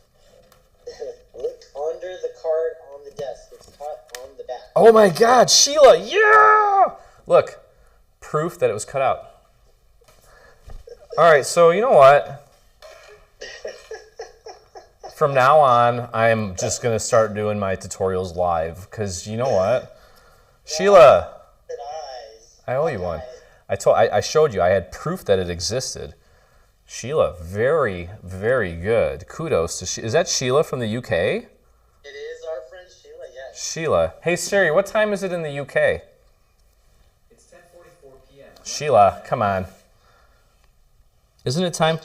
Look under the card on the desk. It's cut on the back. Oh my God, Sheila, yeah! Look, proof that it was cut out. All right, so you know what? From now on, I'm just going to start doing my tutorials live because you know what? Sheila, I owe you one. I showed you. I had proof that it existed. Sheila, very, very good. Kudos to Sheila. Is that Sheila from the UK? It is our friend Sheila, yes. Sheila. Hey, Siri, what time is it in the UK? It's 10:44 p.m. Sheila, come on. Isn't it time?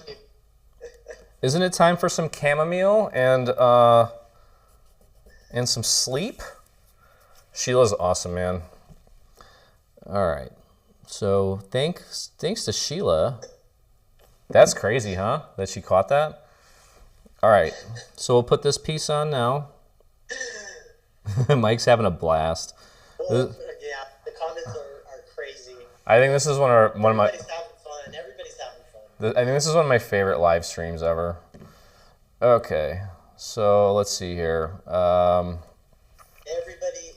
Isn't it time for some chamomile and some sleep? Sheila's awesome, man. All right. So thanks to Sheila. That's crazy, huh? That she caught that? All right. So we'll put this piece on now. Mike's having a blast. Well, yeah, the comments are crazy. I think this is one of my... Everybody's having fun. I mean, this is one of my favorite live streams ever. Okay, so let's see here. Everybody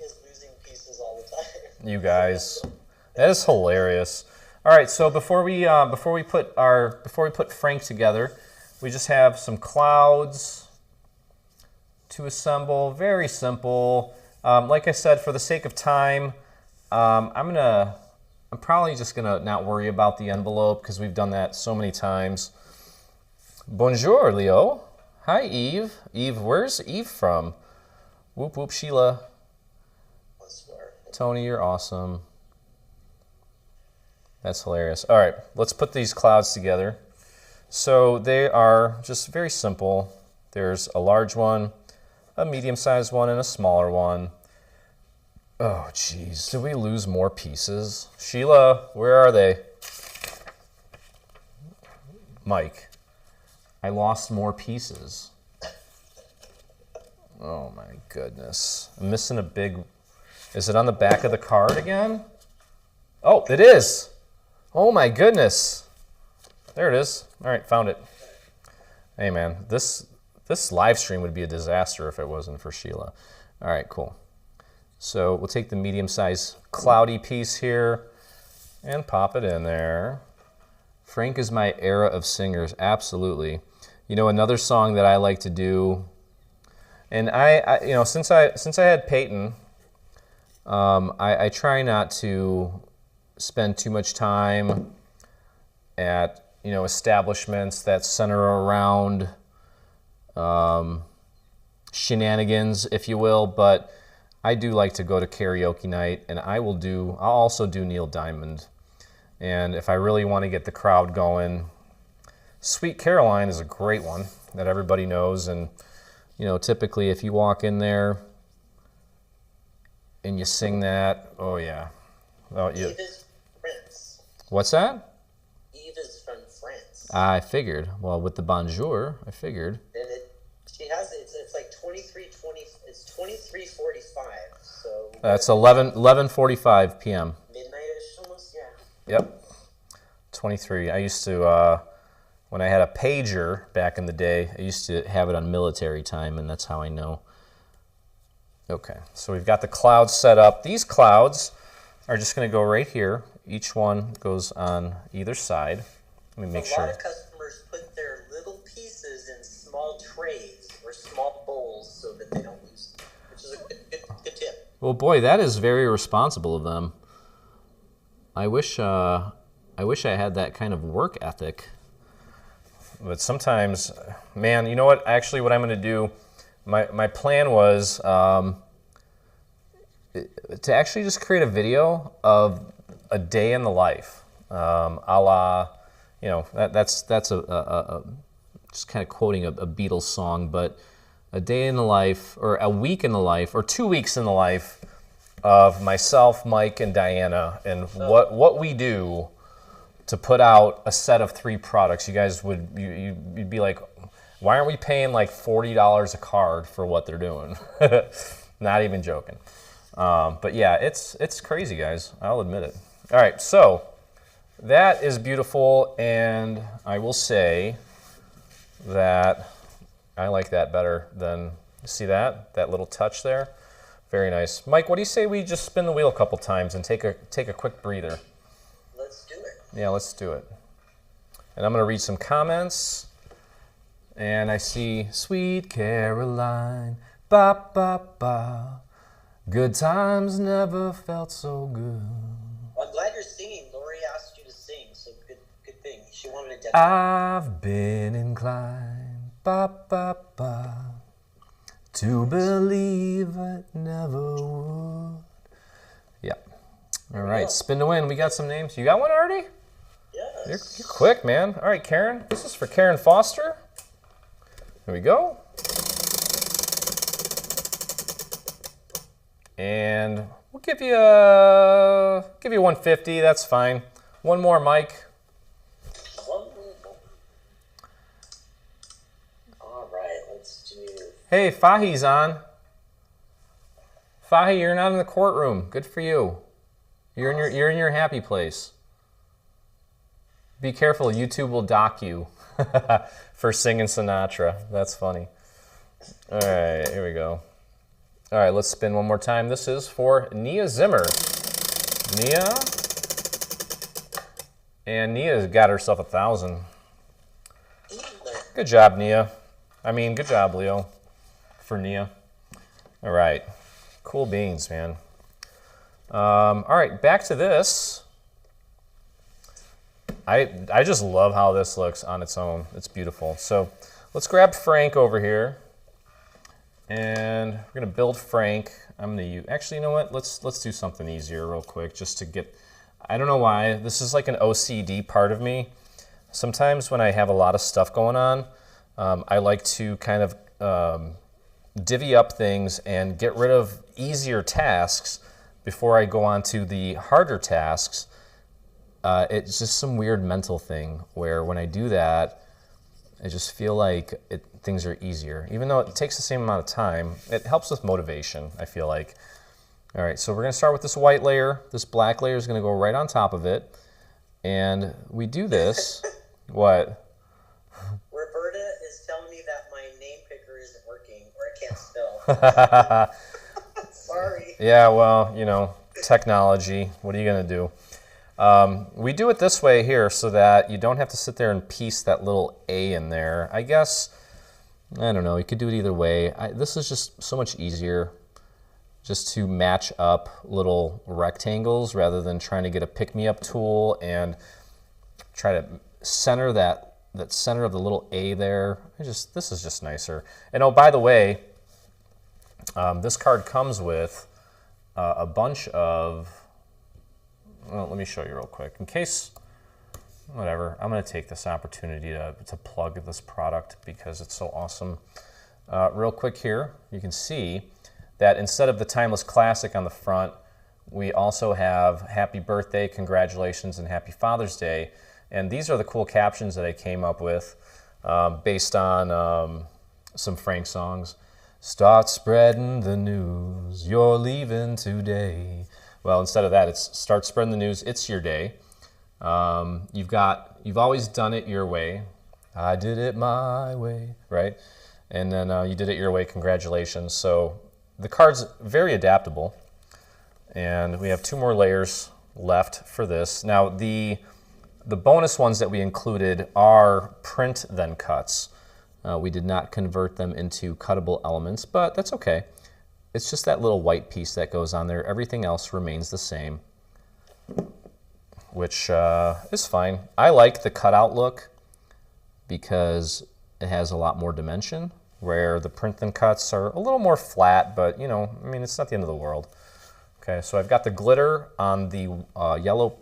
is losing pieces all the time. You guys, that is hilarious. All right, so before we put Frank together, we just have some clouds to assemble. Very simple. Like I said, for the sake of time, I'm probably just gonna not worry about the envelope because we've done that so many times. Bonjour, Leo. Hi, Eve. Eve, where's Eve from? Whoop whoop, Sheila. Tony, you're awesome. That's hilarious. All right, let's put these clouds together. So they are just very simple. There's a large one, a medium-sized one, and a smaller one. Oh, geez, did we lose more pieces? Sheila, where are they? Mike, I lost more pieces. Oh my goodness. I'm missing a big... Is it on the back of the card again? Oh, it is. Oh my goodness. There it is. All right, found it. Hey man, this live stream would be a disaster if it wasn't for Sheila. All right, cool. So we'll take the medium-sized cloudy piece here and pop it in there. Frank is my era of singers, absolutely. You know, another song that I like to do, and I you know, since I had Peyton, I try not to spend too much time at, you know, establishments that center around shenanigans, if you will, but I do like to go to karaoke night, and I'll also do Neil Diamond. And if I really want to get the crowd going, Sweet Caroline is a great one that everybody knows. And, you know, typically if you walk in there and you sing that, oh yeah. Oh, yeah. Eve is France. What's that? Eve is from France. I figured. Well, with the bonjour, I figured. And she has it's like 23:20. It's 23:45. So that's 11:45 p.m. midnight-ish almost. Yeah. Yep. 23. I used to when I had a pager back in the day, I used to have it on military time, and that's how I know. Okay, so we've got the clouds set up. These clouds are just going to go right here. Each one goes on either side. Let me make sure. A lot of customers put their little pieces in small trays or small bowls so that they don't lose them, which is a good tip. Well, boy, that is very responsible of them. I wish I had that kind of work ethic. But sometimes, man, you know what? Actually, what I'm going to do, my plan was to actually just create a video of a day in the life, a la, you know, that's just kind of quoting a Beatles song, but a day in the life, or a week in the life, or 2 weeks in the life of myself, Mike, and Diana, and what we do to put out a set of 3 products. You guys you'd be like, why aren't we paying like $40 a card for what they're doing? Not even joking. But yeah, it's crazy, guys. I'll admit it. All right, so that is beautiful, and I will say that I like that better than, see that little touch there? Very nice. Mike, what do you say we just spin the wheel a couple times and take a quick breather? Let's do it. Yeah, let's do it. And I'm going to read some comments. And I see, Sweet Caroline, ba ba ba, good times never felt so good. Well, I'm glad you're singing. Lori asked you to sing, so good thing. She wanted to dedicate. I've been inclined, ba ba ba, to believe it never would. Yeah. All right, spin to win. We got some names. You got one already? Yes. You're quick, man. All right, Karen. This is for Karen Foster. Here we go. And we'll give you 150. That's fine. One more, Mike. All right, let's do. Hey, Fahi's on. Fahi, you're not in the courtroom. Good for you. You're in your happy place. Be careful, YouTube will dock you for singing Sinatra. That's funny. All right, here we go. All right, let's spin one more time. This is for Nia Zimmer. Nia. And Nia's got herself 1,000. Good job, Nia. I mean, good job, Leo, for Nia. All right. Cool beans, man. All right, back to this. I just love how this looks on its own. It's beautiful. So let's grab Frank over here. And we're going to build Frank. I'm going to use, actually, you know what? Let's do something easier real quick just to get, I don't know why. This is like an OCD part of me. Sometimes when I have a lot of stuff going on, I like to kind of divvy up things and get rid of easier tasks before I go on to the harder tasks. It's just some weird mental thing where when I do that, I just feel like things are easier. Even though it takes the same amount of time, it helps with motivation, I feel like. All right, so we're going to start with this white layer. This black layer is going to go right on top of it. And we do this. What? Roberta is telling me that my name picker isn't working, or I can't spell. Sorry. Yeah, well, you know, technology. What are you going to do? We do it this way here so that you don't have to sit there and piece that little A in there. I guess, I don't know, you could do it either way. This is just so much easier just to match up little rectangles rather than trying to get a pick-me-up tool and try to center that center of the little A there. This is just nicer. And oh, by the way, this card comes with a bunch of, well, let me show you real quick. In case, whatever, I'm going to take this opportunity to plug this product because it's so awesome. Real quick here, you can see that instead of the Timeless Classic on the front, we also have Happy Birthday, Congratulations, and Happy Father's Day. And these are the cool captions that I came up with based on some Frank songs. Start spreading the news, you're leaving today. Well, instead of that, it's start spreading the news, it's your day. You've always done it your way. I did it my way, right? And then you did it your way, congratulations. So the card's very adaptable. And we have 2 more layers left for this. Now, the bonus ones that we included are print then cuts. We did not convert them into cuttable elements, but that's okay. It's just that little white piece that goes on there. Everything else remains the same, which is fine. I like the cutout look because it has a lot more dimension, where the print and cuts are a little more flat, but you know, I mean, it's not the end of the world. Okay, so I've got the glitter on the yellow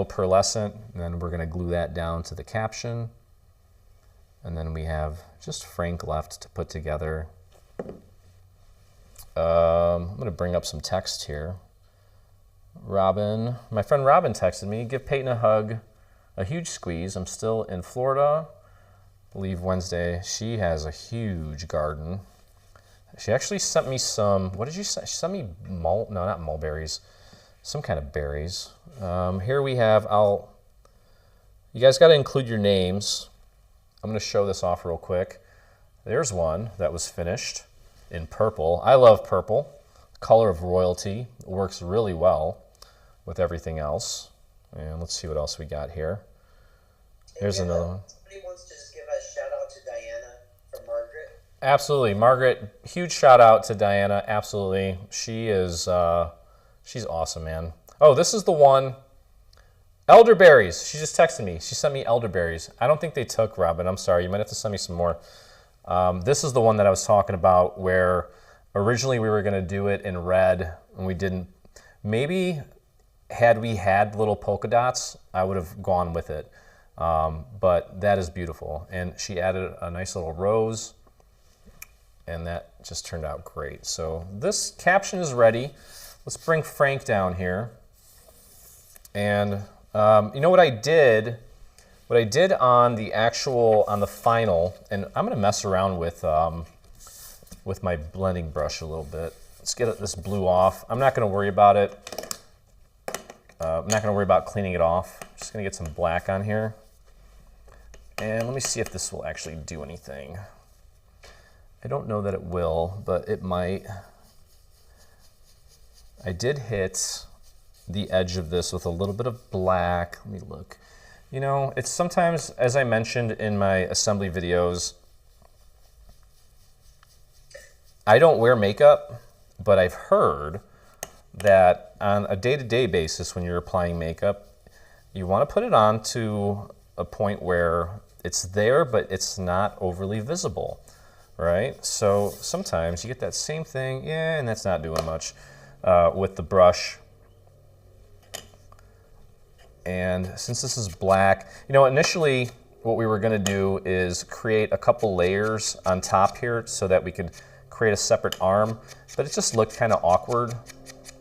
pearlescent, and then we're gonna glue that down to the caption. And then we have just Frank left to put together. I'm going to bring up some text here. Robin, my friend Robin texted me, give Peyton a hug, a huge squeeze. I'm still in Florida. I believe Wednesday. She has a huge garden. She actually sent me some, what did you say? She sent me not mulberries, some kind of berries. Here we have, you guys got to include your names. I'm going to show this off real quick. There's one that was finished in purple. I love purple, color of royalty. It works really well with everything else. And let's see what else we got here. Here's another one. Somebody wants to just give a shout out to Diana from Margaret. Absolutely, Margaret. Huge shout out to Diana. Absolutely, she is. She's awesome, man. Oh, this is the one. Elderberries. She just texted me. She sent me elderberries. I don't think they took, Robin. I'm sorry. You might have to send me some more. This is the one that I was talking about where originally we were going to do it in red and we didn't. Maybe had we had little polka dots, I would have gone with it. But that is beautiful. And she added a nice little rose and that just turned out great. So this caption is ready. Let's bring Frank down here. And you know what I did? What I did on the final, and I'm going to mess around with my blending brush a little bit. Let's get this blue off. I'm not going to worry about it. I'm not going to worry about cleaning it off. I'm just going to get some black on here. And let me see if this will actually do anything. I don't know that it will, but it might. I did hit the edge of this with a little bit of black. Let me look. You know, it's sometimes, as I mentioned in my assembly videos, I don't wear makeup, but I've heard that on a day-to-day basis when you're applying makeup, you want to put it on to a point where it's there, but it's not overly visible, right? So sometimes you get that same thing, yeah, and that's not doing much with the brush. And since this is black, you know, initially what we were going to do is create a couple layers on top here so that we could create a separate arm, but it just looked kind of awkward.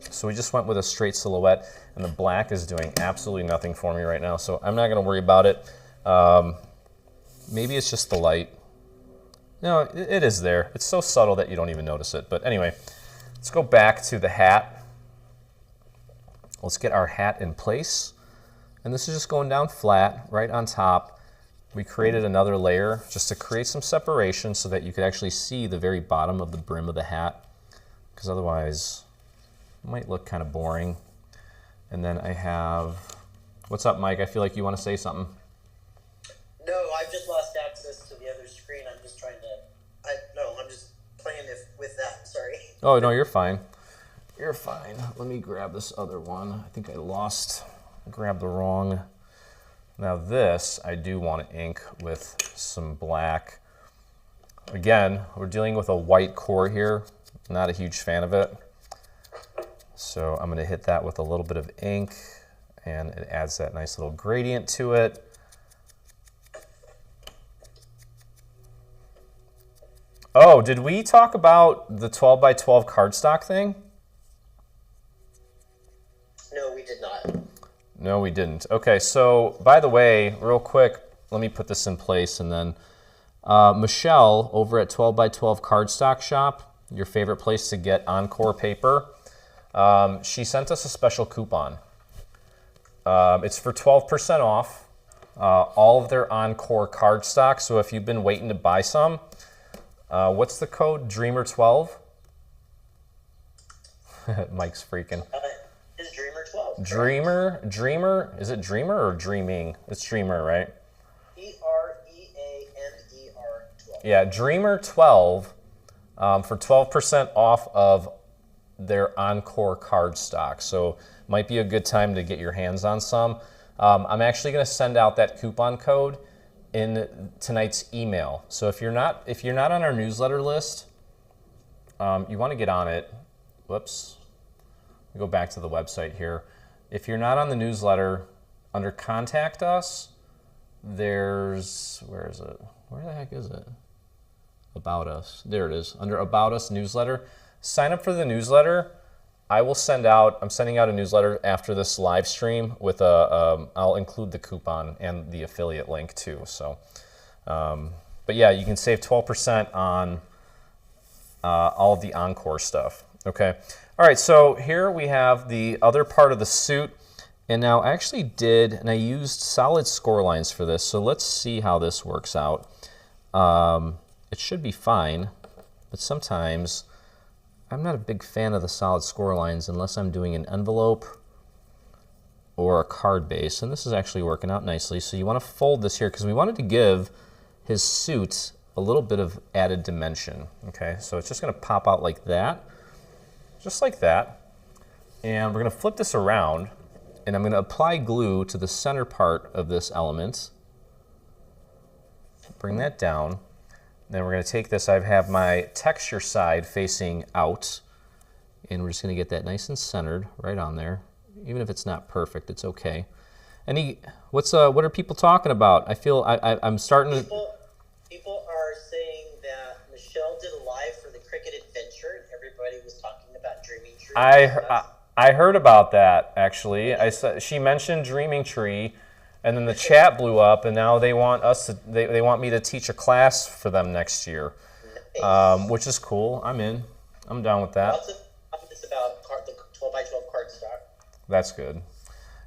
So we just went with a straight silhouette, and the black is doing absolutely nothing for me right now, so I'm not going to worry about it. Maybe it's just the light. No, it is there. It's so subtle that you don't even notice it. But anyway, let's go back to the hat. Let's get our hat in place. And this is just going down flat, right on top. We created another layer just to create some separation so that you could actually see the very bottom of the brim of the hat, because otherwise it might look kind of boring. And then I have, what's up, Mike? I feel like you want to say something. No, I've just lost access to the other screen. I'm just trying to, I'm just playing with that, sorry. Oh, no, you're fine. You're fine. Let me grab this other one. I think I grabbed the wrong. Now this, I do want to ink with some black. Again, we're dealing with a white core here. Not a huge fan of it. So I'm going to hit that with a little bit of ink, and it adds that nice little gradient to it. Oh, did we talk about the 12 by 12 cardstock thing? No, we did not. No, we didn't. Okay, so by the way, real quick, let me put this in place, and then Michelle over at 12 by 12 Cardstock Shop, your favorite place to get Encore paper, she sent us a special coupon. It's for 12% off all of their Encore cardstock. So if you've been waiting to buy some, what's the code? Dreamer12? Mike's freaking. Is Dreamer 12? Dreamer, is it Dreamer or Dreaming? It's Dreamer, right? Dreamer 12. Yeah, Dreamer 12 for 12% off of their Encore cardstock. So might be a good time to get your hands on some. I'm actually going to send out that coupon code in tonight's email. So if you're not on our newsletter list, you want to get on it. Whoops. Go back to the website here. If you're not on the newsletter, under Contact Us, there's, where is it? Where the heck is it? About Us. There it is. Under About Us newsletter. Sign up for the newsletter. I'm sending out a newsletter after this live stream with I'll include the coupon and the affiliate link too. So, but yeah, you can save 12% on all of the Encore stuff. Okay. All right, so here we have the other part of the suit, and now I actually did, and I used solid score lines for this, so let's see how this works out. It should be fine, but sometimes I'm not a big fan of the solid score lines unless I'm doing an envelope or a card base, and this is actually working out nicely. So you want to fold this here because we wanted to give his suit a little bit of added dimension. Okay, so it's just going to pop out like that. Just like that, and we're going to flip this around, and I'm going to apply glue to the center part of this element. Bring that down. Then we're going to take this, I have my texture side facing out, and we're just going to get that nice and centered right on there. Even if it's not perfect, it's okay. What are people talking about? I feel I'm starting to... People are saying that Michelle did a live for the Cricket Adventure, and everybody was talking about Dreaming Tree. I heard about that, actually. She mentioned Dreaming Tree, and then the chat blew up, and now they want they want me to teach a class for them next year, nice. Which is cool. I'm in. I'm down with that. Lots of comments about the 12 by 12 cardstock. That's good.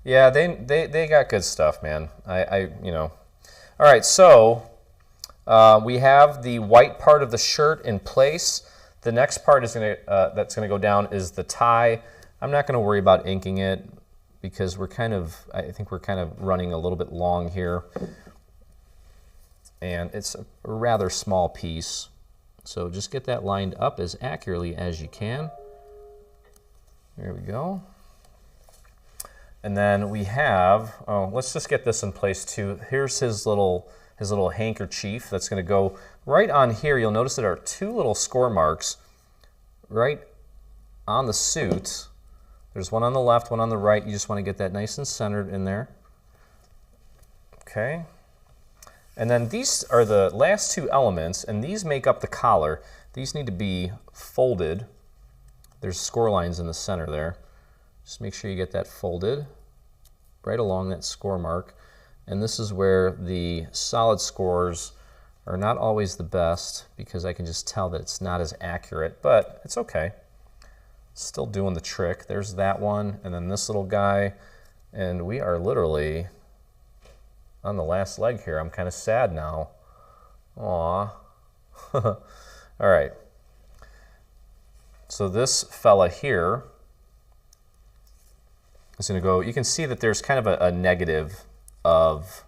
Yeah, they got good stuff, man. You know. All right, so we have the white part of the shirt in place. The next part is that's gonna go down is the tie. I'm not gonna worry about inking it because I think we're kind of running a little bit long here, and it's a rather small piece. So just get that lined up as accurately as you can. There we go. And then we have, let's just get this in place too. Here's his little handkerchief that's going to go right on here. You'll notice there are two little score marks right on the suit. There's one on the left, one on the right. You just want to get that nice and centered in there. Okay. And then these are the last two elements, and these make up the collar. These need to be folded. There's score lines in the center there. Just make sure you get that folded right along that score mark. And this is where the solid scores are not always the best because I can just tell that it's not as accurate, but it's okay. Still doing the trick. There's that one, and then this little guy, and we are literally on the last leg here. I'm kind of sad now. Aw. All right. So this fella here is going to go, you can see that there's kind of a negative of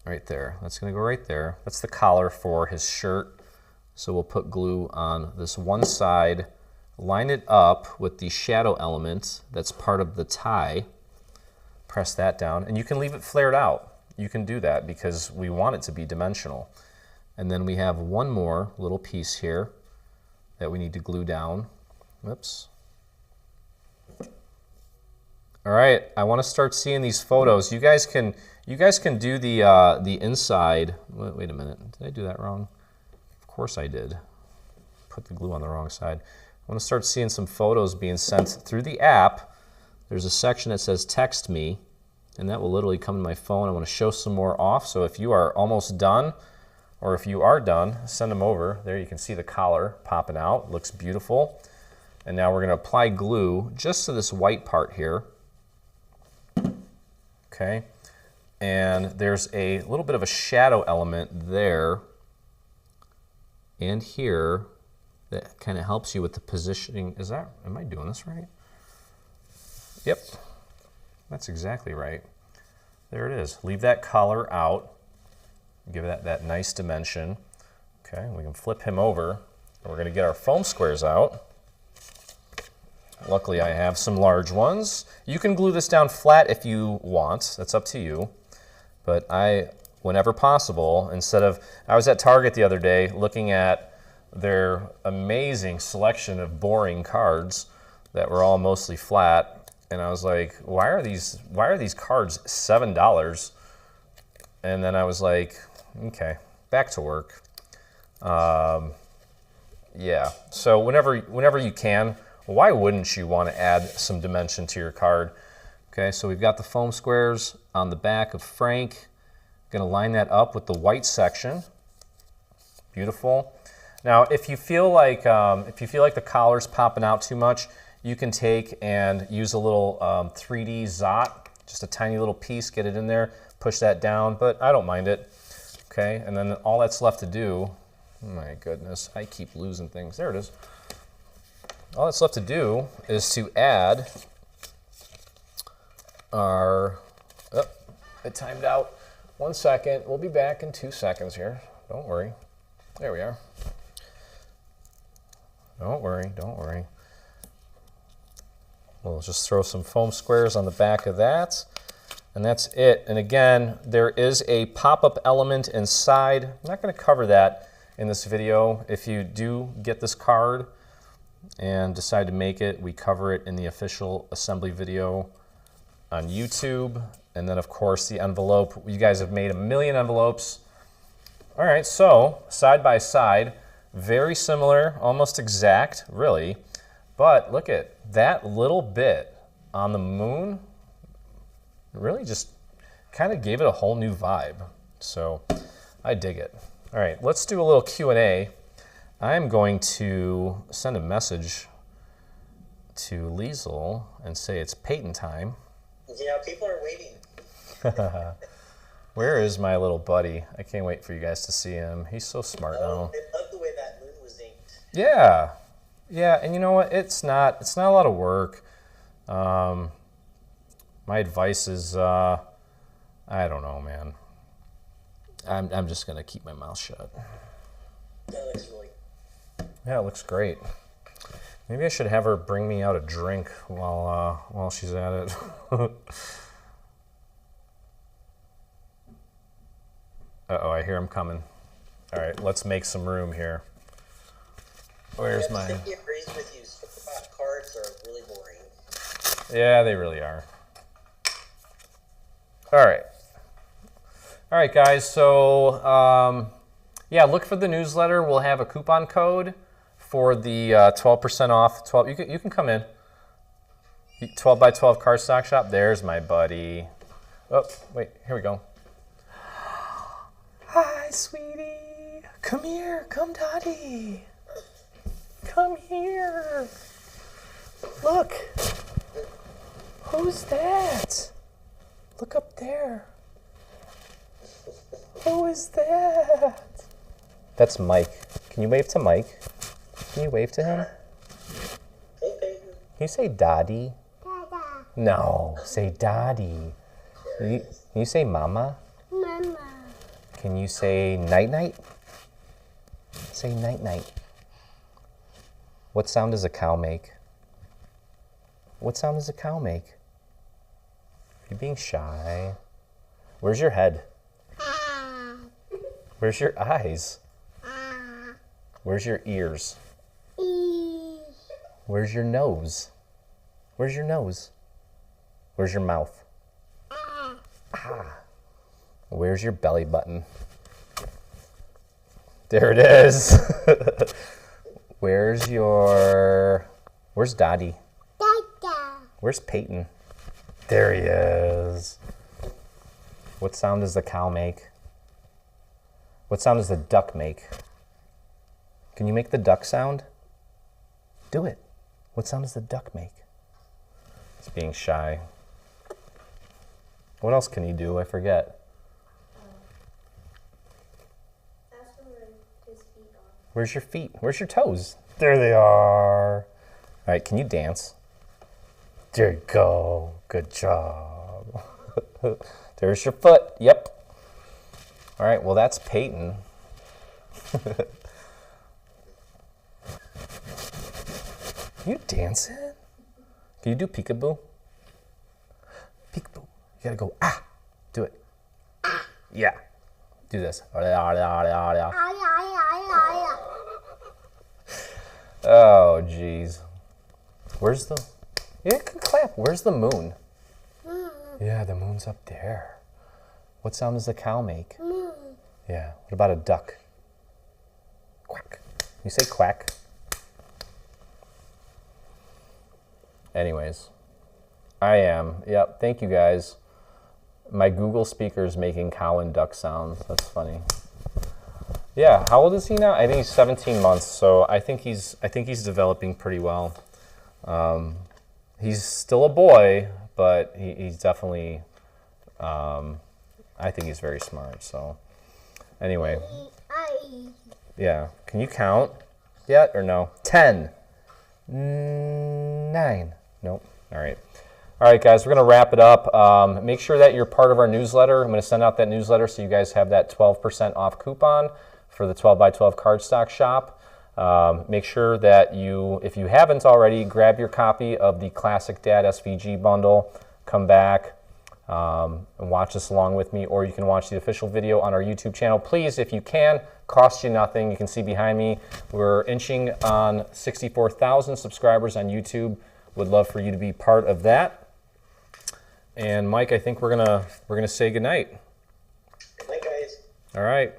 right there. That's going to go right there. That's the collar for his shirt. So we'll put glue on this one side, line it up with the shadow element that's part of the tie, press that down, and you can leave it flared out. You can do that because we want it to be dimensional. And then we have one more little piece here that we need to glue down. Whoops. All right, I want to start seeing these photos. You guys can do the inside. Wait a minute, did I do that wrong? Of course I did. Put the glue on the wrong side. I want to start seeing some photos being sent through the app. There's a section that says text me, and that will literally come to my phone. I want to show some more off. So if you are almost done, or if you are done, send them over. There you can see the collar popping out. Looks beautiful. And now we're going to apply glue just to this white part here. Okay, and there's a little bit of a shadow element there and here that kind of helps you with the positioning. Am I doing this right? Yep, that's exactly right. There it is. Leave that collar out. Give that nice dimension. Okay, we can flip him over. And we're going to get our foam squares out. Luckily, I have some large ones. You can glue this down flat if you want. That's up to you. But whenever possible, I was at Target the other day looking at their amazing selection of boring cards that were all mostly flat, and I was like, why are these cards $7? And then I was like, okay, back to work. Yeah. So whenever you can. Why wouldn't you want to add some dimension to your card? Okay, so we've got the foam squares on the back of Frank. Going to line that up with the white section. Beautiful. Now, if you feel like the collar's popping out too much, you can take and use a little 3D Zot, just a tiny little piece, get it in there, push that down, but I don't mind it. Okay, and then all that's left to do, oh my goodness, I keep losing things. There it is. All that's left to do is to add our, it timed out. 1 second, we'll be back in 2 seconds here. Don't worry. There we are. Don't worry, don't worry. We'll just throw some foam squares on the back of that, and that's it. And again, there is a pop-up element inside. I'm not going to cover that in this video. If you do get this card and decide to make it, we cover it in the official assembly video on YouTube. And then, of course, the envelope. You guys have made 1 million envelopes. All right, so side by side, very similar, almost exact, really. But look at that little bit on the moon. Really just kind of gave it a whole new vibe. So I dig it. All right, let's do a little Q&A. I'm going to send a message to Liesel and say it's Peyton time. Yeah, people are waiting. Where is my little buddy? I can't wait for you guys to see him. He's so smart now. I love the way that moon was inked. Yeah. Yeah, and you know what? It's not a lot of work. My advice is, I don't know, man. I'm just going to keep my mouth shut. That looks really... Yeah, it looks great. Maybe I should have her bring me out a drink while she's at it. Uh-oh, I hear him coming. All right, let's make some room here. Where's my... He agrees with you. Spot cards are really boring. Yeah, they really are. All right. All right, guys. So, yeah, look for the newsletter. We'll have a coupon code for the 12% off. 12. You can come in. 12 by 12 cardstock shop. There's my buddy. Oh, wait. Here we go. Hi, sweetie. Come here. Come, Dottie. Come here. Look. Who's that? Look up there. Who is that? That's Mike. Can you wave to Mike? Can you wave to him? Hey, Peyton. Can you say Daddy? Dada. No, say Daddy. Can you say Mama? Mama. Can you say Night Night? Say Night Night. What sound does a cow make? What sound does a cow make? Are you being shy? Where's your head? Ah. Where's your eyes? Ah. Where's your ears? E. Where's your nose? Where's your nose? Where's your mouth? Ah. Where's your belly button? There it is. Where's Dottie? Dada. Where's Peyton? There he is. What sound does the cow make? What sound does the duck make? Can you make the duck sound? Do it. What sound does the duck make? He's being shy. What else can he do? I forget. Ask him where his feet are. Where's your feet? Where's your toes? There they are. All right, can you dance? There you go. Good job. There's your foot. Yep. All right, well, that's Peyton. You dancing? Can you do peekaboo? Peekaboo. You gotta go, ah. Do it. Ah. Yeah. Do this. Oh, jeez. Where's the... Yeah, you can clap. Where's the moon? Yeah, the moon's up there. What sound does the cow make? Yeah. What about a duck? Quack. You say quack? Anyways. I am. Yep. Thank you, guys. My Google speaker is making cow and duck sounds. That's funny. Yeah. How old is he now? I think he's 17 months. So I think he's developing pretty well. He's still a boy, but he's definitely, I think he's very smart. So anyway, yeah. Can you count yet or no? 10, 9. Nope. All right. All right, guys, we're going to wrap it up. Make sure that you're part of our newsletter. I'm going to send out that newsletter so you guys have that 12% off coupon for the 12 by 12 cardstock shop. Make sure that you, if you haven't already, grab your copy of the Classic Dad SVG bundle, come back and watch this along with me, or you can watch the official video on our YouTube channel. Please, if you can, cost you nothing. You can see behind me, we're inching on 64,000 subscribers on YouTube. Would love for you to be part of that. And Mike, I think we're gonna say goodnight. Good night, guys. All right.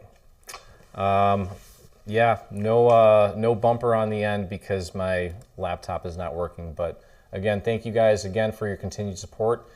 Yeah, no bumper on the end because my laptop is not working. But again, thank you guys again for your continued support.